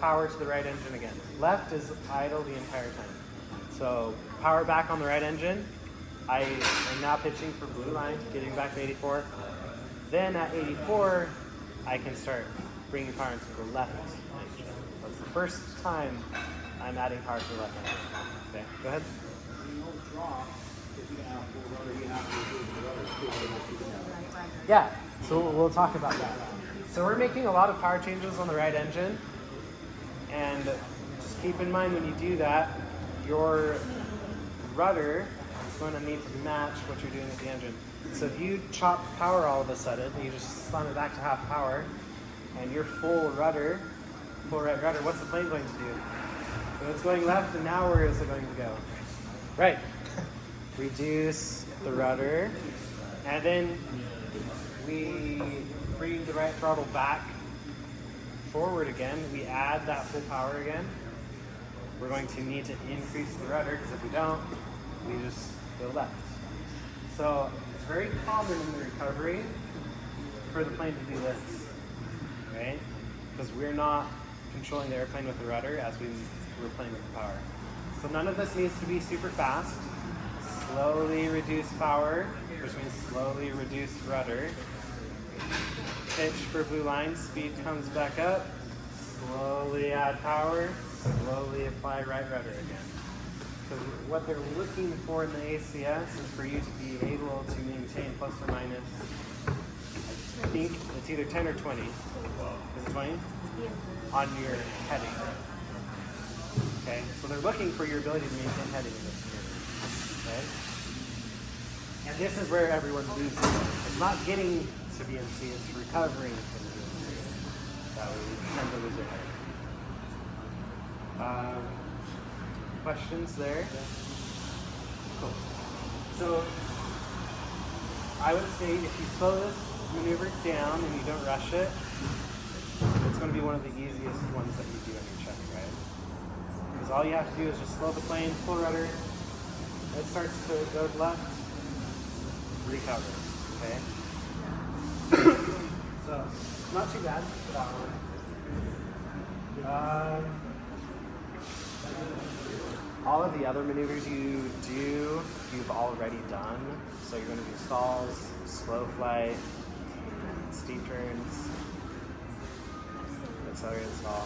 power to the right engine again. Left is idle the entire time. So power back on the right engine. I am now pitching for blue line, getting back to 84. Then at 84, I can start bringing power into the left engine. That's the first time I'm adding power to the left engine. Okay, go ahead. You know, drop, if you have full rudder, you have to remove the rudder too, so that you can have it. Yeah, so we'll talk about that. So we're making a lot of power changes on the right engine, and just keep in mind when you do that, your rudder is going to need to match what you're doing with the engine. So if you chop power all of a sudden, you just slam it back to half power, and you're full right rudder, what's the plane going to do? So it's going left, and now where is it going to go? Right. Reduce the rudder, and then we bring the right throttle back forward again. We add that full power again. We're going to need to increase the rudder, because if we don't, we just go left. So it's very common in the recovery for the plane to do this, right? Because we're not controlling the airplane with the rudder as we're playing with the power. So none of this needs to be super fast. Slowly reduce power, which means slowly reduce rudder. Pitch for blue line, speed comes back up. Slowly add power, slowly apply right rudder again. Because what they're looking for in the ACS is for you to be able to maintain plus or minus, I think it's either 10 or 20. Is it 20? On your heading. Okay, so they're looking for your ability to maintain heading in this maneuver. Okay? And this is where everyone loses. It's not getting to BMC, it's recovering from BMC. That we tend to lose our heading. Questions there? Cool. So I would say if you slow this maneuver down and you don't rush it, it's going to be one of the easiest ones that you do on your check, right? Because all you have to do is just slow the plane, full rudder, it starts to go left, recover, okay? So, not too bad for that one. All of the other maneuvers you do, you've already done. So you're going to do stalls, slow flight, steep turns, accelerated stall.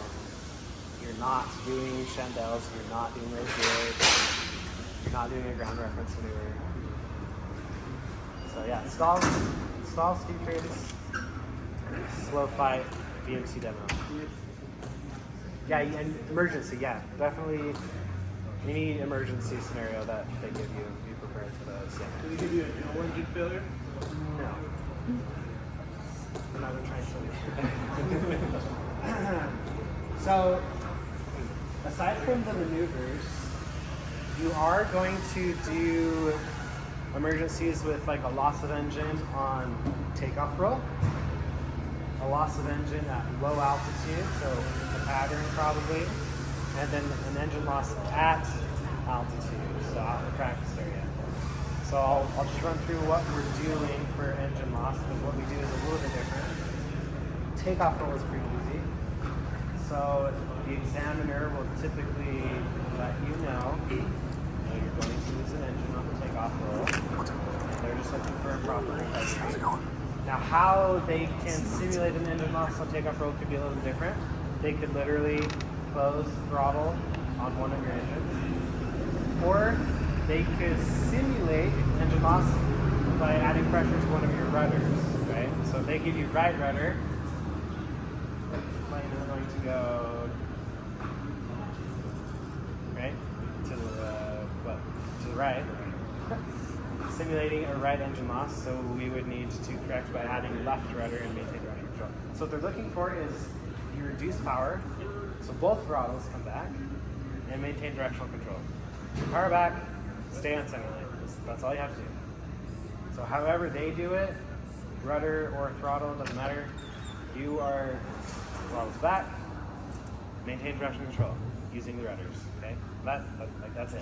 You're not doing chandelles, you're not doing rosiers, you're not doing a ground reference maneuver. So yeah, stalls, steep turns, slow flight, VMC demo. Yeah, and emergency, yeah, definitely. Any emergency scenario that they give you, be prepared for those. Yeah. Did they give you a no engine failure? No. I'm not going to try and show you. So, aside from the maneuvers, you are going to do emergencies with like a loss of engine on takeoff roll, a loss of engine at low altitude, so the pattern probably, and then an engine loss at altitude, so out in the practice area. So I'll just run through what we're doing for engine loss, because what we do is a little bit different. Takeoff roll is pretty easy. So the examiner will typically let you know that you're going to lose an engine on the takeoff roll, and they're just looking for a proper recovery. Now how they can simulate an engine loss on takeoff roll could be a little bit different. They could literally close throttle on one of your engines, or they could simulate engine loss by adding pressure to one of your rudders, right? So if they give you right rudder, the plane is going to go right to the right, simulating a right engine loss. So we would need to correct by adding left rudder and maintain directional control. So what they're looking for is you reduce power, so both throttles come back, and maintain directional control. Power back, stay on simulate. That's all you have to do. So however they do it, rudder or throttle, doesn't matter. You are throttles back, maintain directional control using the rudders. Okay, that's it. That's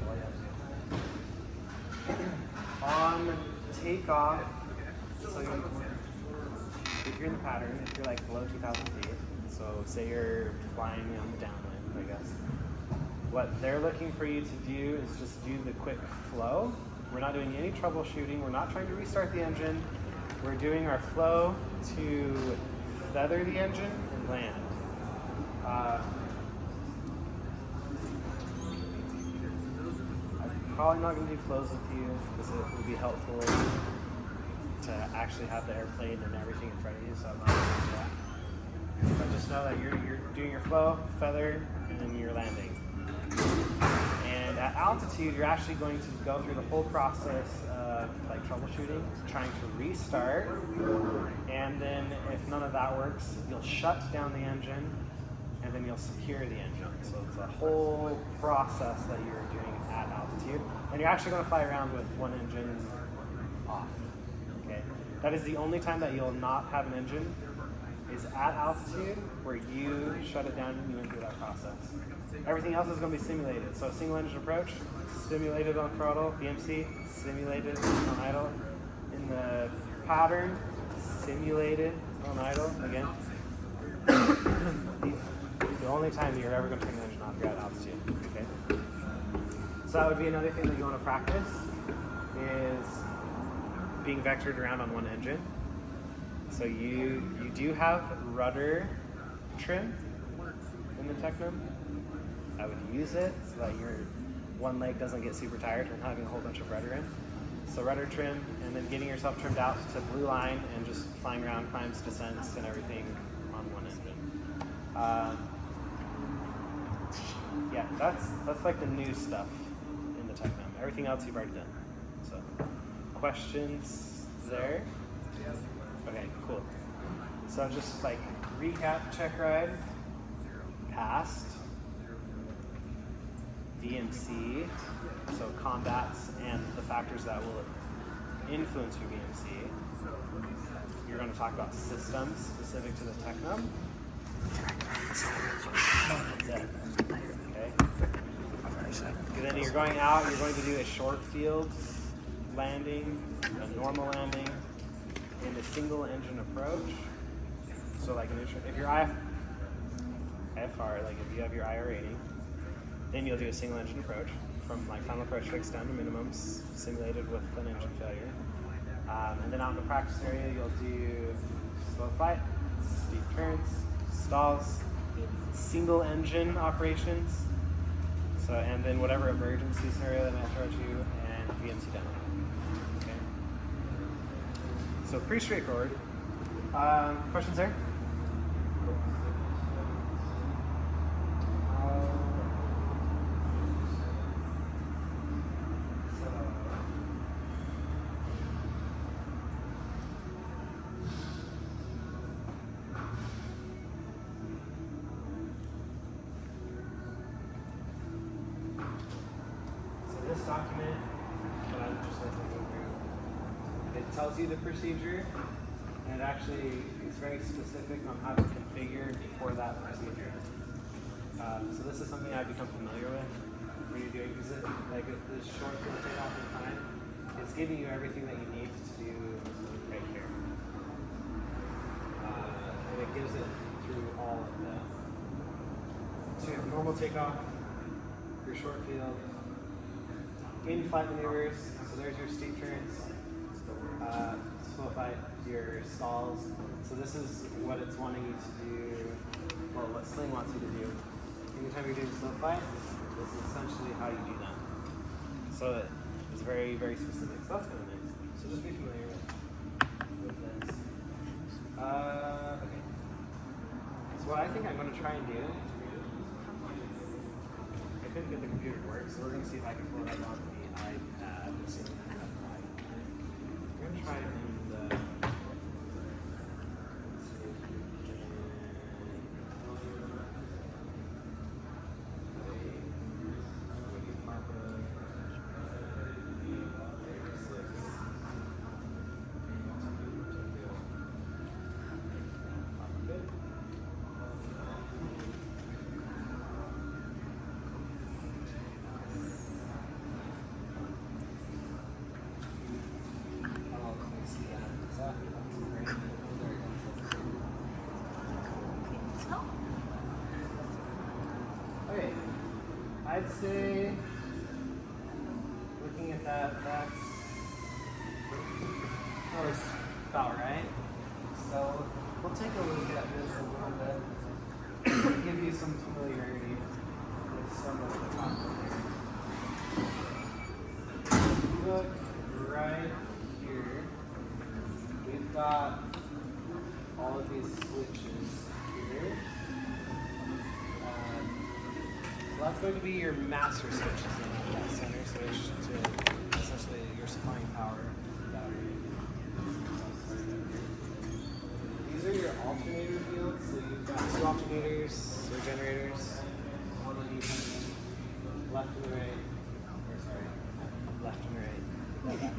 all you have to do. On takeoff, so if you're in the pattern, if you're like below 2,000 feet, so say you're flying on the downwind, I guess. What they're looking for you to do is just do the quick flow. We're not doing any troubleshooting. We're not trying to restart the engine. we're doing our flow to feather the engine and land. I'm probably not going to do flows with you because it would be helpful to actually have the airplane and everything in front of you, so I'm not going to do that. But just know that you're doing your flow, feather, and then you're landing. And at altitude, you're actually going to go through the whole process of like troubleshooting, trying to restart, and then if none of that works, you'll shut down the engine, and then you'll secure the engine. So it's a whole process that you're doing at altitude, and you're actually going to fly around with one engine off. Okay, that is the only time that you'll not have an engine. Is at altitude where you shut it down and you went through that process. Everything else is going to be simulated. So a single engine approach, simulated on throttle, VMC, simulated on idle. In the pattern, simulated on idle again. The only time you're ever going to turn the engine off, you're at altitude. Okay. So that would be another thing that you want to practice is being vectored around on one engine. So you do have rudder trim in the Technum. I would use it so that your one leg doesn't get super tired from having a whole bunch of rudder in. So rudder trim, and then getting yourself trimmed out to blue line and just flying around climbs, descents, and everything on one engine. Yeah, that's like the new stuff in the Technum. Everything else you've already done. So questions there? Okay, cool. So just like recap, check ride, passed, VMC, so combats and the factors that will influence your VMC. You're going to talk about systems specific to the Technum. That's it. Okay. And then you're going out, you're going to do a short field landing, a normal landing, in a single engine approach. So like if your IFR, like if you have your IR rating, then you'll do a single engine approach from like final approach fixed down to minimums simulated with an engine failure. And then out in the practice area, you'll do slow flight, steep turns, stalls, single engine operations. So, and then whatever emergency scenario that might throw at you, and VMC down. Okay. So pretty straightforward. Questions there? This document that I'm just like looking through, it tells you the procedure, and it actually is very specific on how to configure for that procedure. So this is something I've become familiar with when you're doing, because it, like this short field takeoff in time, it's giving you everything that you need to do right here. And it gives it through all of them. So you have normal takeoff, your short field, in-flight maneuvers, so there's your steep turns, slow flight, your stalls. So this is what it's wanting you to do, well, what Sling wants you to do. Anytime you're doing slow flight, this is essentially how you do that. So it's very, very specific. So that's kind of nice. So just be familiar with this. Okay. So what I think I'm going to try and do, I couldn't get the computer to work, so we're going to see if I can pull it up on the iPad. We're going to try it in the... Okay, I'd say, looking at that, that's about right. So we'll take a look at this a little bit, give you some familiarity with some of the components. Look right here. We've got all of these switches here. So that's going to be your master switches in that center switch to essentially your supplying power to the battery. These are your alternator fields. So you've got two alternators or generators, one on each end, left and right. Or sorry, left and right. Like that.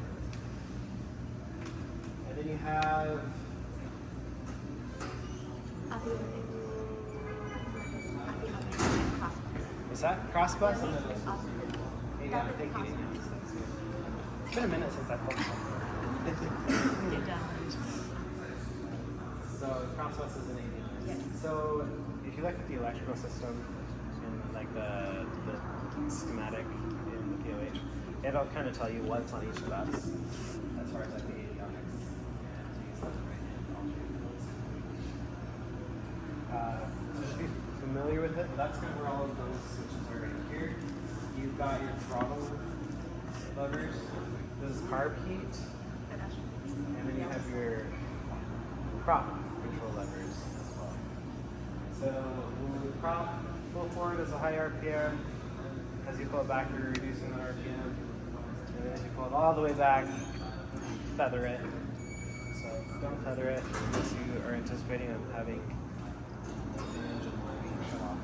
And then you have was that cross bus? Maybe I'm thinking it now. It's been a minute since I focused on it. So cross bus is an 89. Yes. So if you look at the electrical system and like the schematic in the POH, it'll kind of tell you what's on each bus as far as like the avionics. So just be familiar with it. That's kind of where all of those switches are right here. You've got your throttle levers. This is carb heat. And then you have your prop control levers as well. So when we prop full forward is a high RPM. As you pull it back, you're reducing the RPM. And then as you pull it all the way back, feather it. So don't feather it unless you are anticipating of having the engine being shut off.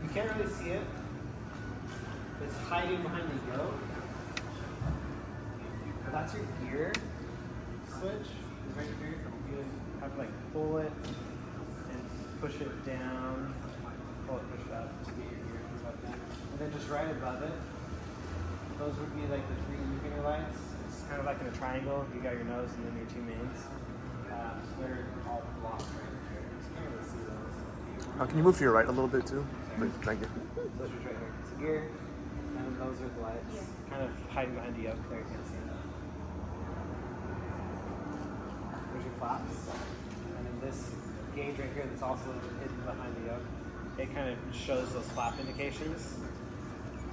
You can't really see it. It's hiding behind the yoke. But that's your gear switch. It's right here. You have to like pull it and push it down. Pull it, push it up to get your gear up there. And then just right above it, those would be like the three indicator lights. It's kind of like in a triangle. You got your nose and then your two mains. So they're all blocked right here. So you can't really see those. Can you move to your right a little bit too? Thank you. Those are right here. It's a gear, and those are the lights. Yeah. Kind of hiding behind the yoke there, you can't see them. There's your flaps. And then this gauge right here that's also hidden behind the yoke, it kind of shows those flap indications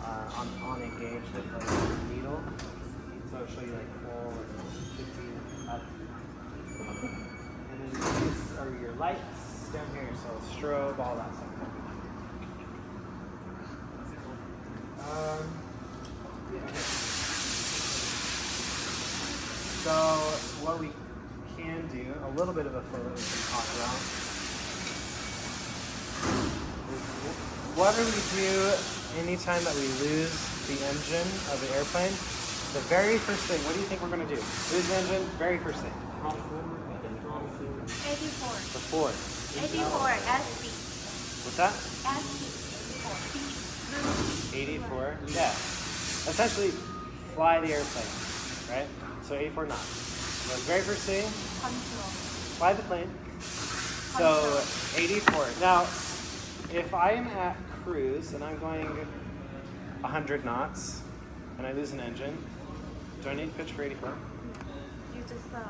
on a gauge with like a needle. So it'll show you like full and 15 up. And then these are your lights down here, so strobe, all that stuff. So what we can do, a little bit of a flow that we can talk about. What do we do anytime that we lose the engine of the airplane? The very first thing, what do you think we're going to do? Lose the engine, very first thing. 84. The Ford. 84 SB. What's that? SB. 84? Yeah. Essentially, fly the airplane, right? So 84 knots. The very first thing, Control. fly the plane. So 84. Now, if I'm at cruise and I'm going 100 knots and I lose an engine, do I need to pitch for 84? You just yeah.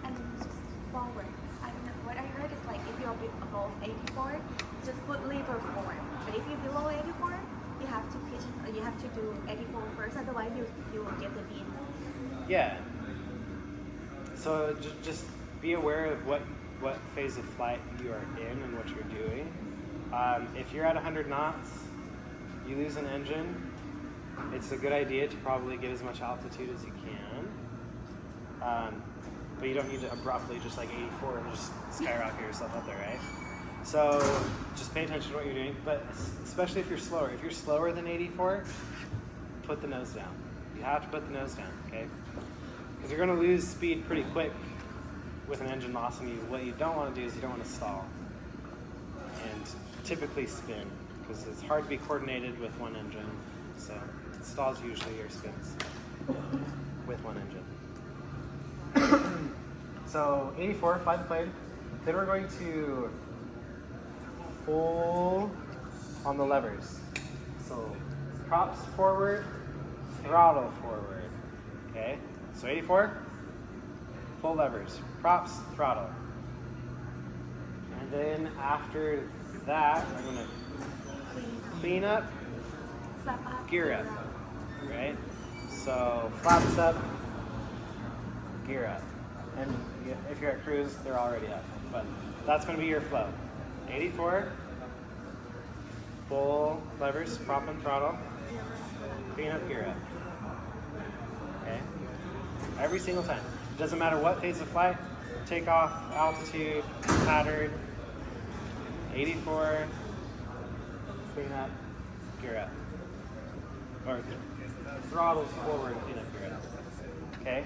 And just forward. I don't know. What I heard is like if you're above 84, just put lever forward. But if you're below 84, you have to pitch. You have to do 84 first. Otherwise, you will get the beat. Yeah. So just be aware of what phase of flight you are in and what you're doing. If you're at 100 knots, you lose an engine, it's a good idea to probably get as much altitude as you can. But you don't need to abruptly just like 84 and just skyrocket yourself up there, right? So just pay attention to what you're doing, but especially if you're slower. If you're slower than 84, put the nose down. You have to put the nose down, okay? Because you're going to lose speed pretty quick with an engine loss, and what you don't want to do is you don't want to stall and typically spin, because it's hard to be coordinated with one engine. So stalls usually your spins with one engine. So 84, fly the plane. Then we're going to full on the levers. So props forward, throttle forward. Okay, so 84, full levers, props, throttle. And then after that, I'm gonna clean up, Flap up. gear up, right? So flaps up, gear up. And if you're at cruise, they're already up. But that's gonna be your flow. 84, full levers, prop and throttle, clean up, gear up. Okay? Every single time. Doesn't matter what phase of flight, takeoff, altitude, pattern. 84, clean up, gear up. Or throttles forward, clean up, gear up. Okay?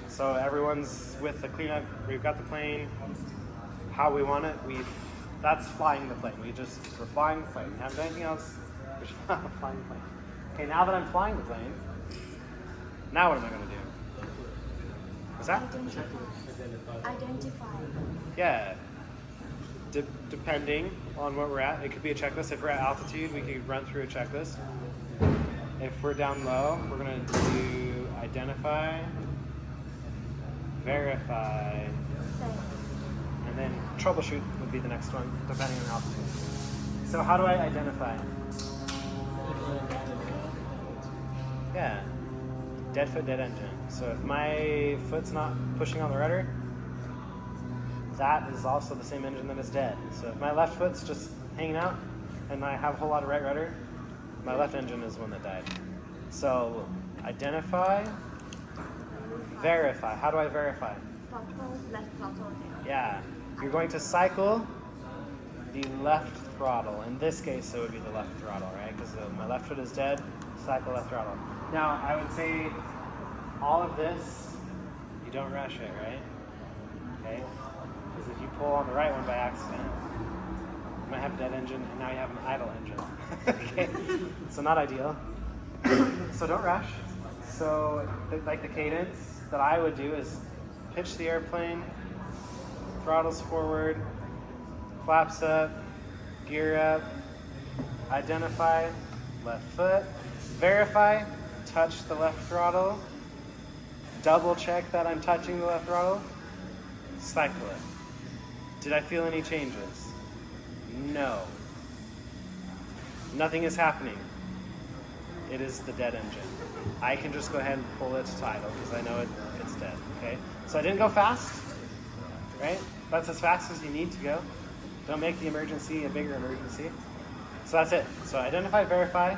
So everyone's with the cleanup. We've got the plane how we want it. That's flying the plane. We're flying the plane. We haven't done anything else. We're just flying the plane. Okay, now that I'm flying the plane, now what am I going to do? What's that? Identify. Yeah. Depending on what we're at, it could be a checklist. If we're at altitude, we could run through a checklist. If we're down low, we're going to do identify, verify, and then troubleshoot would be the next one, depending on altitude. So how do I identify? Yeah, dead foot, dead engine. So if my foot's not pushing on the rudder, that is also the same engine that is dead. So if my left foot's just hanging out and I have a whole lot of right rudder, my left engine is one that died. So identify, verify. How do I verify? Throttle, left throttle. Yeah, you're going to cycle the left throttle. In this case, it would be the left throttle, right? Because my left foot is dead, cycle left throttle. Now, I would say all of this, you don't rush it, right? Okay? Because if you pull on the right one by accident, you might have a dead engine, and now you have an idle engine. Okay? So not ideal. So don't rush. So, like the cadence that I would do is pitch the airplane, throttles forward, flaps up, gear up, identify, left foot, verify, touch the left throttle, double check that I'm touching the left throttle, cycle it. Did I feel any changes? No. Nothing is happening. It is the dead engine. I can just go ahead and pull it to idle because I know it's dead, okay? So I didn't go fast, right? That's as fast as you need to go. Don't make the emergency a bigger emergency. So that's it. So identify, verify.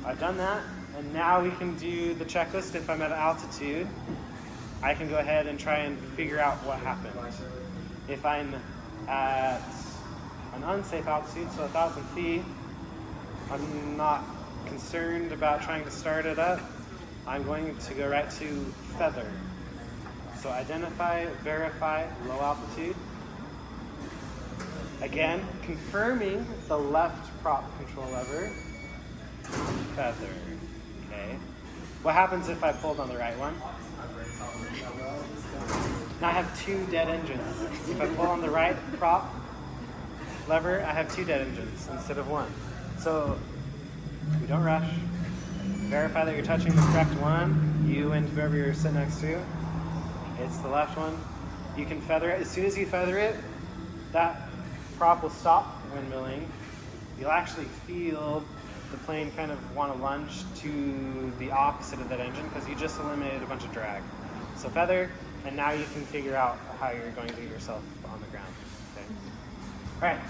I've done that. And now we can do the checklist. If I'm at altitude, I can go ahead and try and figure out what happened. If I'm at an unsafe altitude, so 1,000 feet, I'm not concerned about trying to start it up. I'm going to go right to feather. So identify, verify, low altitude. Again, confirming the left prop control lever, feather. Okay. What happens if I pulled on the right one? Now I have two dead engines. If I pull on the right prop lever, I have two dead engines instead of one. So we don't rush. Verify that you're touching the correct one. You and whoever you're sitting next to. It's the left one. You can feather it. As soon as you feather it, that prop will stop windmilling. You'll actually feel the plane kind of want to lunge to the opposite of that engine because you just eliminated a bunch of drag. So feather, and now you can figure out how you're going to get yourself on the ground. Okay. All right.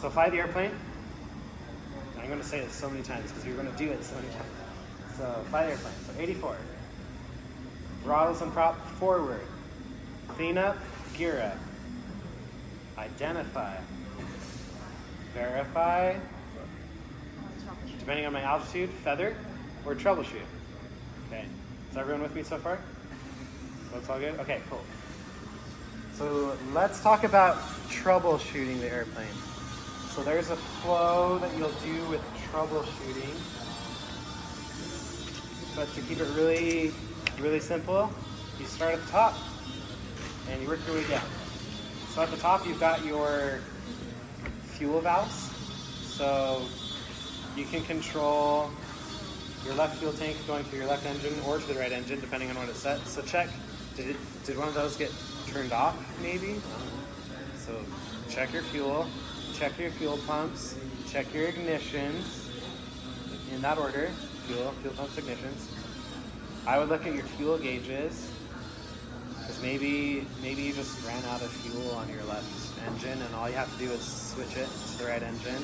So fly the airplane. I'm going to say this so many times because you're going to do it so many times. So fly the airplane. So 84. Throttles and prop forward. Clean up, gear up. Identify. Verify. Depending on my altitude, feather, or troubleshoot. Okay. Is everyone with me so far? That's all good? Okay, cool. So let's talk about troubleshooting the airplane. So there's a flow that you'll do with troubleshooting. But to keep it really, really simple, you start at the top and you work your way down. So at the top you've got your fuel valves. So you can control your left fuel tank going to your left engine or to the right engine, depending on what it's set. So check, did one of those get turned off, maybe? So check your fuel, check your fuel pumps, check your ignitions, in that order, fuel pumps, ignitions. I would look at your fuel gauges, because maybe you just ran out of fuel on your left engine, and all you have to do is switch it to the right engine.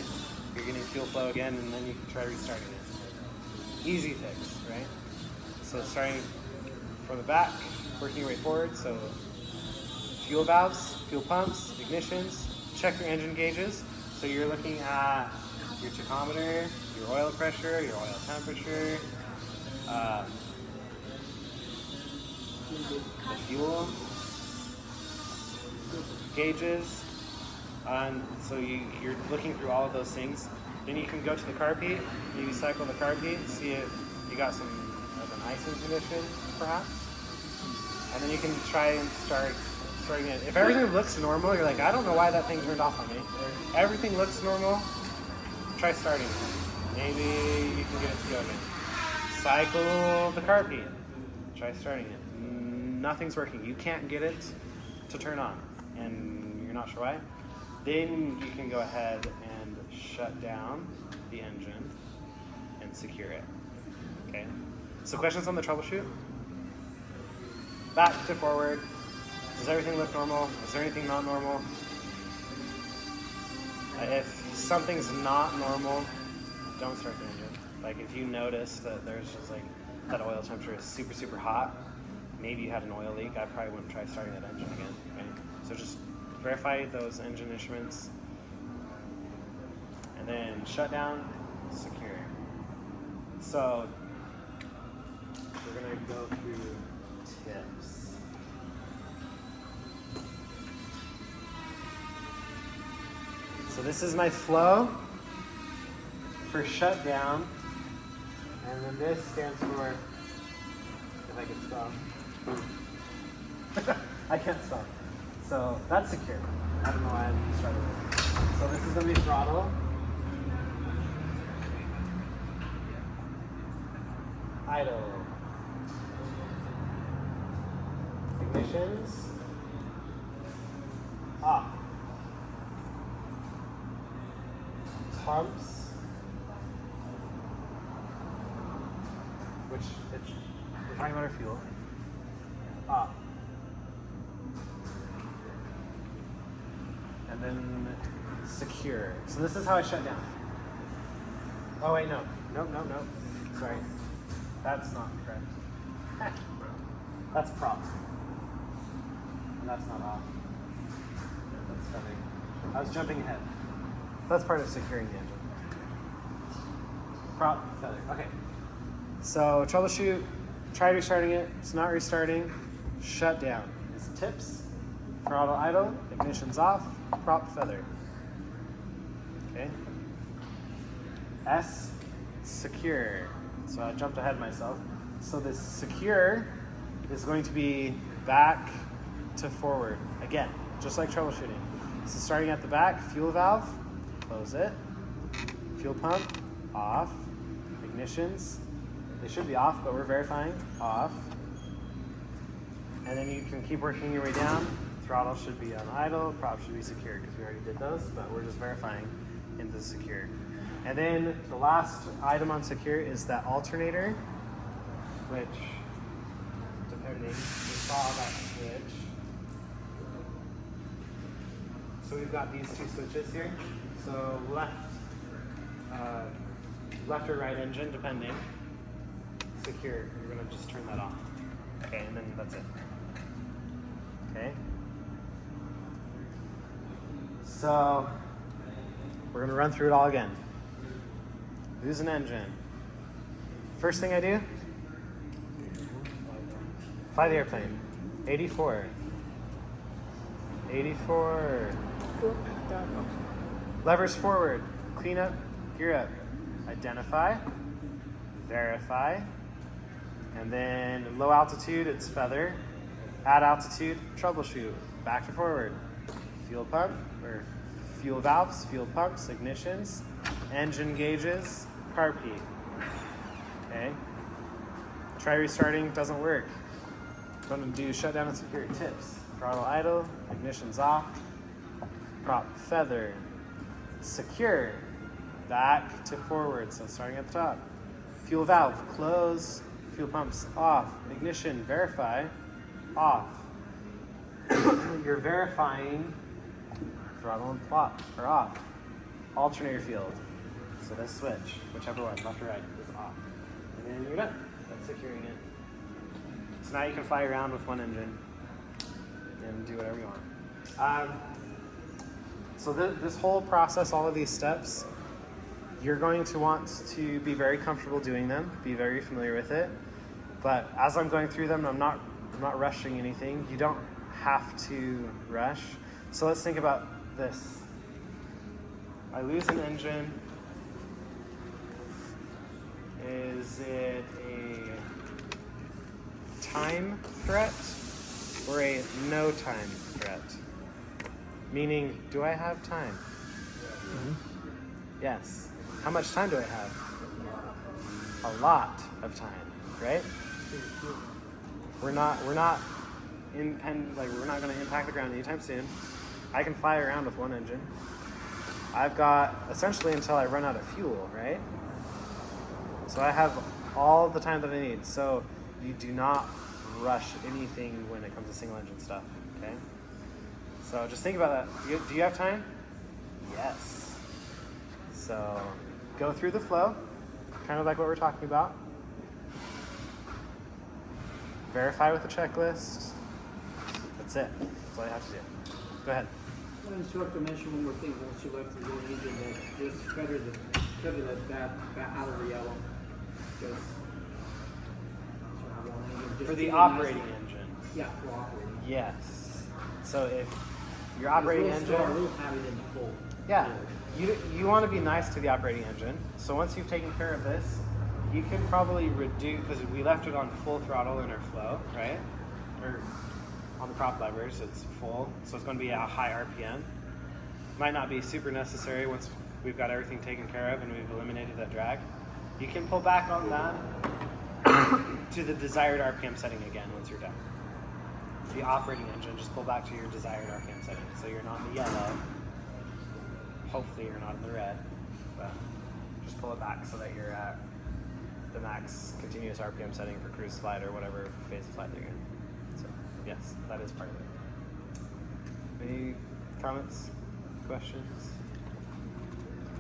You're getting fuel flow again, and then you can try restarting it. Easy fix, right? So starting from the back, working your way forward. So fuel valves, fuel pumps, ignitions, check your engine gauges. So you're looking at your tachometer, your oil pressure, your oil temperature, the fuel gauges. So you're looking through all of those things. Then you can go to the carb, maybe cycle the carb, see if you got some of an icing condition, perhaps. And then you can try and starting it. If everything looks normal, you're like, I don't know why that thing turned off on me. Everything looks normal, try starting it. Maybe you can get it to go again. Cycle the carb, try starting it. Nothing's working. You can't get it to turn on, and you're not sure why. Then you can go ahead and shut down the engine and secure it. Okay? So questions on the troubleshoot? Back to forward. Does everything look normal? Is there anything not normal? If something's not normal, don't start the engine. Like if you notice that there's just like that oil temperature is super, super hot, maybe you had an oil leak, I probably wouldn't try starting that engine again. Okay? So just verify those engine instruments, and then shut down, secure. So we're gonna go through tips. So this is my flow for shutdown, and then this stands for, if I can spell. I can't spell. So that's secure. I don't know why I started with it. So this is going to be throttle. Idle. Ignitions. Off. Pumps. Which we're talking about our fuel. Off. And then secure. So this is how I shut down. Oh wait, no. Nope. Sorry. That's not correct. That's prop. And that's not off. That's funny. I was jumping ahead. That's part of securing the engine. Prop, feather. Okay. So troubleshoot, try restarting it. It's not restarting. Shut down. It's tips. Throttle idle, ignition's off, prop feather. Okay. S, secure. So I jumped ahead myself. So this secure is going to be back to forward. Again, just like troubleshooting. So starting at the back, fuel valve, close it. Fuel pump, off. Ignitions, they should be off, but we're verifying, off. And then you can keep working your way down. Throttle should be on idle, prop should be secure because we already did those, but we're just verifying into secure. And then the last item on secure is that alternator, which, depending, we saw that switch. So we've got these two switches here. So left or right engine, depending, secure. You're gonna just turn that off. Okay, and then that's it. Okay. So we're gonna run through it all again. Lose an engine. First thing I do, fly the airplane. 84. 84. Levers forward. Clean up, gear up. Identify, verify, and then low altitude, it's feather. At altitude, troubleshoot. Back to forward. Fuel pump, or fuel valves, fuel pumps, ignitions, engine gauges, carb heat. Okay. Try restarting, doesn't work. What I'm going to do, shutdown and secure tips. Throttle idle, ignition's off, prop feather, secure, back to forward, so starting at the top. Fuel valve, close, fuel pumps off, ignition, verify, off. You're verifying throttle and plop are off. Alternator field, so this switch, whichever one, left or right, is off. And then you're done. That's securing it. So now you can fly around with one engine and do whatever you want. So this whole process, all of these steps, you're going to want to be very comfortable doing them, be very familiar with it. But as I'm going through them, I'm not rushing anything. You don't have to rush. So let's think about this. I lose an engine. Is it a time threat or a no time threat? Meaning, do I have time? Yes. How much time do I have? A lot of time, right? We're not going to impact the ground anytime soon. I can fly around with one engine. I've got essentially until I run out of fuel, right? So I have all the time that I need. So you do not rush anything when it comes to single engine stuff, okay? So just think about that. Do you have time? Yes. So go through the flow, kind of like what we're talking about. Verify with the checklist. That's it. That's all you have to do. Go ahead. Well, instructor mentioned one more thing once you left the little engine that just feather that out of the yellow. Just For the operating engine. Yeah, for operating. Yes. So if your operating engine, we'll have it in the full. yeah, you want to be nice to the operating engine. So once you've taken care of this, you can probably reduce, because we left it on full throttle in our flow, right? Or on the prop levers, it's full, so it's going to be a high RPM. Might not be super necessary once we've got everything taken care of and we've eliminated that drag. You can pull back on that to the desired RPM setting again once you're done. The operating engine, just pull back to your desired RPM setting. So you're not in the yellow. Hopefully you're not in the red, but just pull it back so that you're at the max continuous RPM setting for cruise flight or whatever phase of flight that you're in. So yes, that is part of it. Any comments, questions?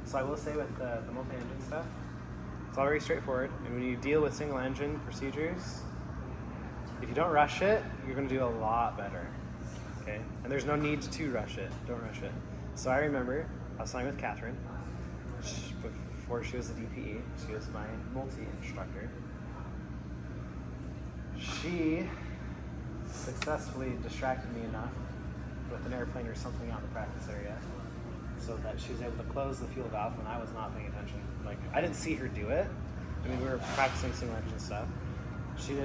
So I will say with the multi-engine stuff, it's all very straightforward. And when you deal with single engine procedures, if you don't rush it, you're going to do a lot better. Okay? And there's no need to rush it. Don't rush it. So I remember I was flying with Catherine before she was the DPE. She was my multi-instructor. She successfully distracted me enough with an airplane or something out in the practice area so that she was able to close the fuel valve when I was not paying attention. Like, I didn't see her do it. I mean, we were practicing single engine stuff. She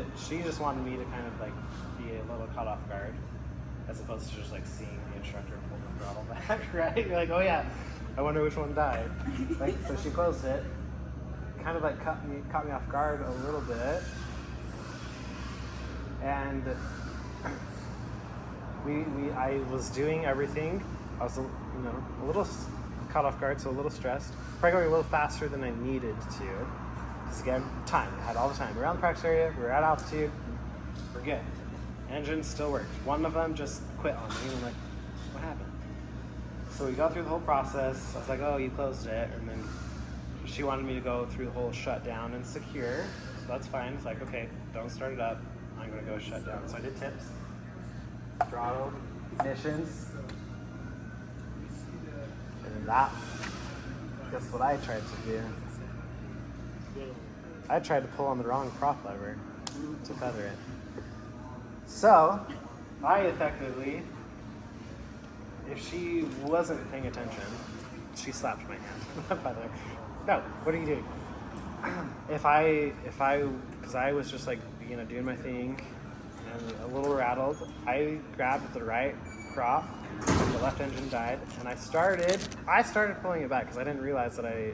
just wanted me to kind of like be a little caught off guard, as opposed to just like seeing the instructor pull the throttle back, right? You're like, oh yeah, I wonder which one died. Like, so she closed it, kind of like caught me off guard a little bit, and I was doing everything. I was a little caught off guard, so a little stressed. Probably going a little faster than I needed to. Because again, time. I had all the time. We're around the practice area. We're at altitude. We're good. Engine still worked. One of them just quit on me. I'm like, what happened? So we got through the whole process. I was like, oh, you closed it. And then she wanted me to go through the whole shutdown and secure. So that's fine. It's like, okay, don't start it up. I'm going to go shut down. So I did tips. Throttle, ignitions. And that, guess what I tried to do? I tried to pull on the wrong prop lever to feather it. So, I effectively, if she wasn't paying attention, she slapped my hand, by the way. No, what are you doing? Because I was just like, doing my thing and a little rattled, I grabbed the right crop. The left engine died, and I started pulling it back because I didn't realize that I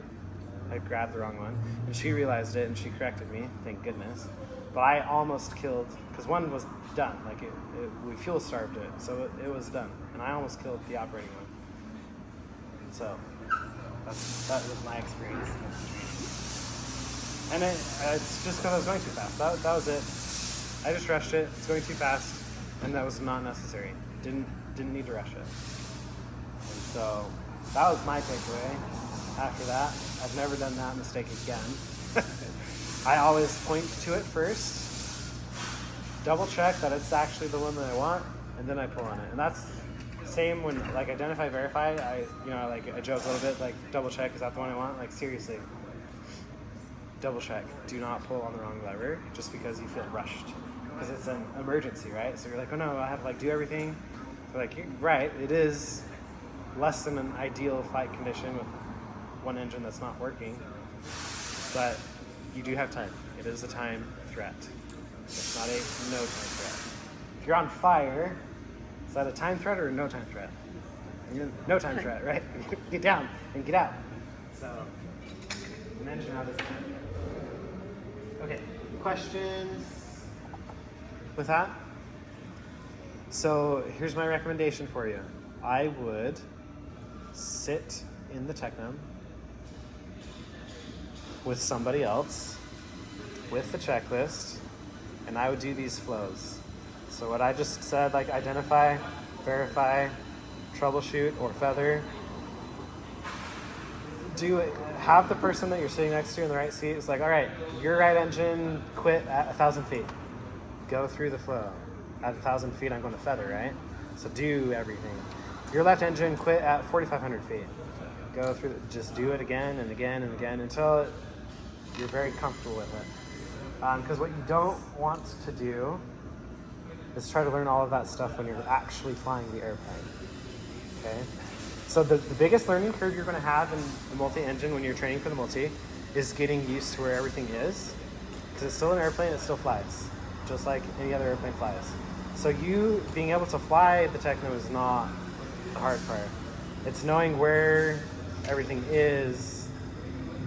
grabbed the wrong one, and she realized it and she corrected me, thank goodness. But I almost killed, because one was done, like we fuel starved it, so it was done, and I almost killed the operating one. So that was my experience. And it's just because I was going too fast. That was it. I just rushed it. It's going too fast, and that was not necessary. Didn't need to rush it. And so that was my takeaway. After that, I've never done that mistake again. I always point to it first, double check that it's actually the one that I want, and then I pull on it. And that's the same when like identify, verify. I joke a little bit, like double check, is that the one I want? Like seriously, double check. Do not pull on the wrong lever just because you feel rushed, because it's an emergency, right? So you're like, oh no, I have to like do everything. So like, you're right, it is less than an ideal flight condition with one engine that's not working, but you do have time. It is a time threat. It's not a no time threat. If you're on fire, is that a time threat or a no time threat? No time threat, right? Get down and get out. So an engine out is a time threat. Okay, questions with that? So here's my recommendation for you. I would sit in the Technum with somebody else with the checklist, and I would do these flows. So what I just said, like identify, verify, troubleshoot, or feather, do it. Have the person that you're sitting next to in the right seat is like, all right, your right engine quit at 1,000 feet. Go through the flow. At 1,000 feet, I'm going to feather, right? So do everything. Your left engine quit at 4,500 feet. Go through, just do it again and again and again until you're very comfortable with it. Because what you don't want to do is try to learn all of that stuff when you're actually flying the airplane. Okay? So the biggest learning curve you're going to have in the multi-engine when you're training for the multi is getting used to where everything is. Because it's still an airplane, it still flies, just like any other airplane flies. So you being able to fly the Techno is not the hard part. It's knowing where everything is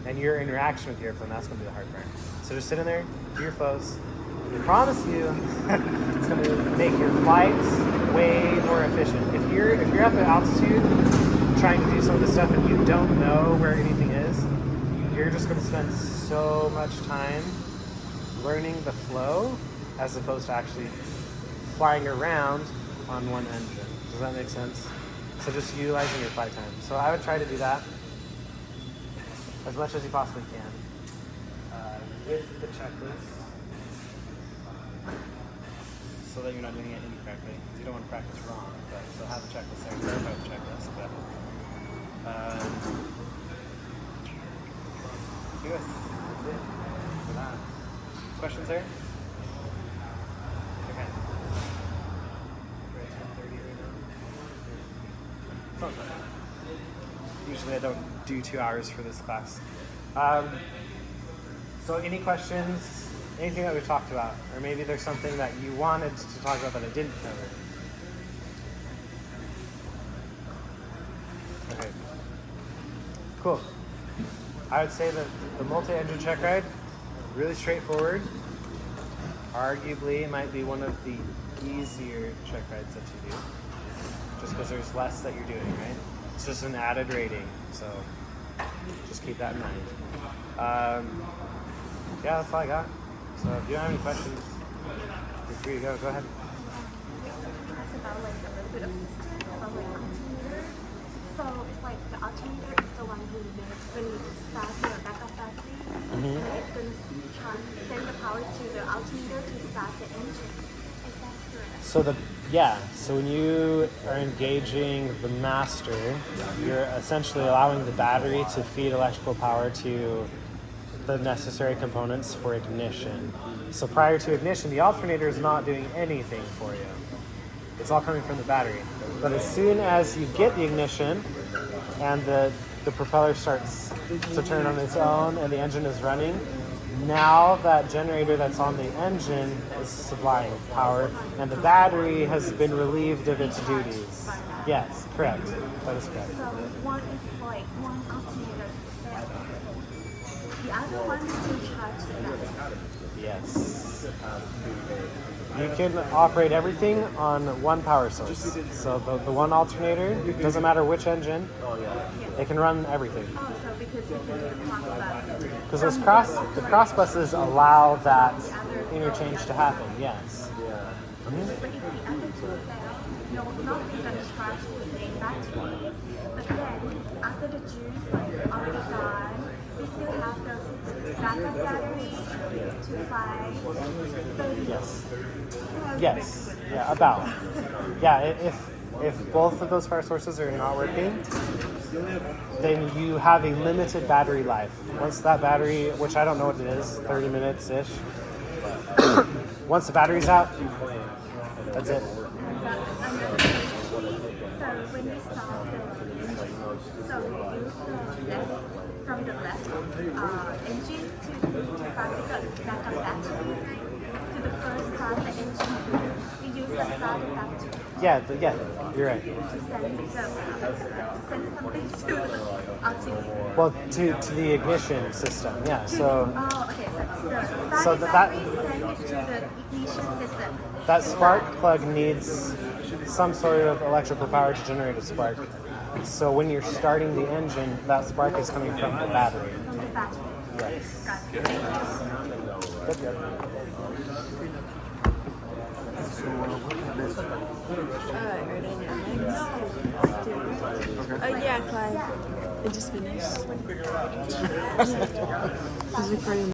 and your interaction with the airplane, that's going to be the hard part. So just sit in there, do your flows. I promise you, it's going to make your flights way more efficient. If you're at the altitude trying to do some of this stuff and you don't know where anything is, you're just going to spend so much time learning the flow as opposed to actually flying around on one engine. Does that make sense? So just utilizing your flight time. So I would try to do that as much as you possibly can with the checklist, so that you're not doing it incorrectly. You don't want to practice wrong, but so have the checklist there. Verify the checklist. But that's it for that. Questions there? Okay. We're at 10:30 right now. Usually I don't do 2 hours for this class. So any questions, anything that we've talked about, or maybe there's something that you wanted to talk about that I didn't cover? Okay, cool. I would say that the multi-engine check ride, really straightforward. Arguably, it might be one of the easier check rides that you do, just because there's less that you're doing, right? It's just an added rating, so just keep that in mind. Yeah, that's all I got. So if you don't have any questions, you're free to go. Go ahead. That's about like a little bit of system about like alternator. So it's like the alternator is the one who makes when you start your backup battery, right? Then send the power to the alternator to start the engine. Is that correct? So when you are engaging the master, you're essentially allowing the battery to feed electrical power to the necessary components for ignition. So prior to ignition, the alternator is not doing anything for you. It's all coming from the battery. But as soon as you get the ignition and the propeller starts to turn on its own and the engine is running, Now that generator that's on the engine is supplying power, and the battery has been relieved of its duties. Yes, correct. That is correct. So one is like one alternator failed. The other one is to charge the battery. Yes. You can operate everything on one power source. So the one alternator, doesn't matter which engine, it can run everything. Oh, so because you can do the cross bus. Because the cross buses allow that interchange to happen, yes. But if the other two fail, you're not going to charge the main battery. But then, after the juice like already gone, we still have the backup battery to fight 30 Yes. Yes. Yeah, about. Yeah, if both of those power sources are not working, then you have a limited battery life. Once that battery, which I don't know what it is, 30 minutes-ish. Once the battery's out, that's it. So when you start the engine, so you use the left from the left engine to start the backup battery. To the first start the engine, you use the starter battery Yeah, you're right. to send something to the alternator. Well, to the ignition system, yeah. So Oh, okay. So So the that- battery send it to the ignition system. that spark plug needs some sort of electrical power to generate a spark. So when you're starting the engine, that spark is coming from the battery. From the battery. Yes. Got it. Thank you. Yeah, Clive. I just finished. I was recording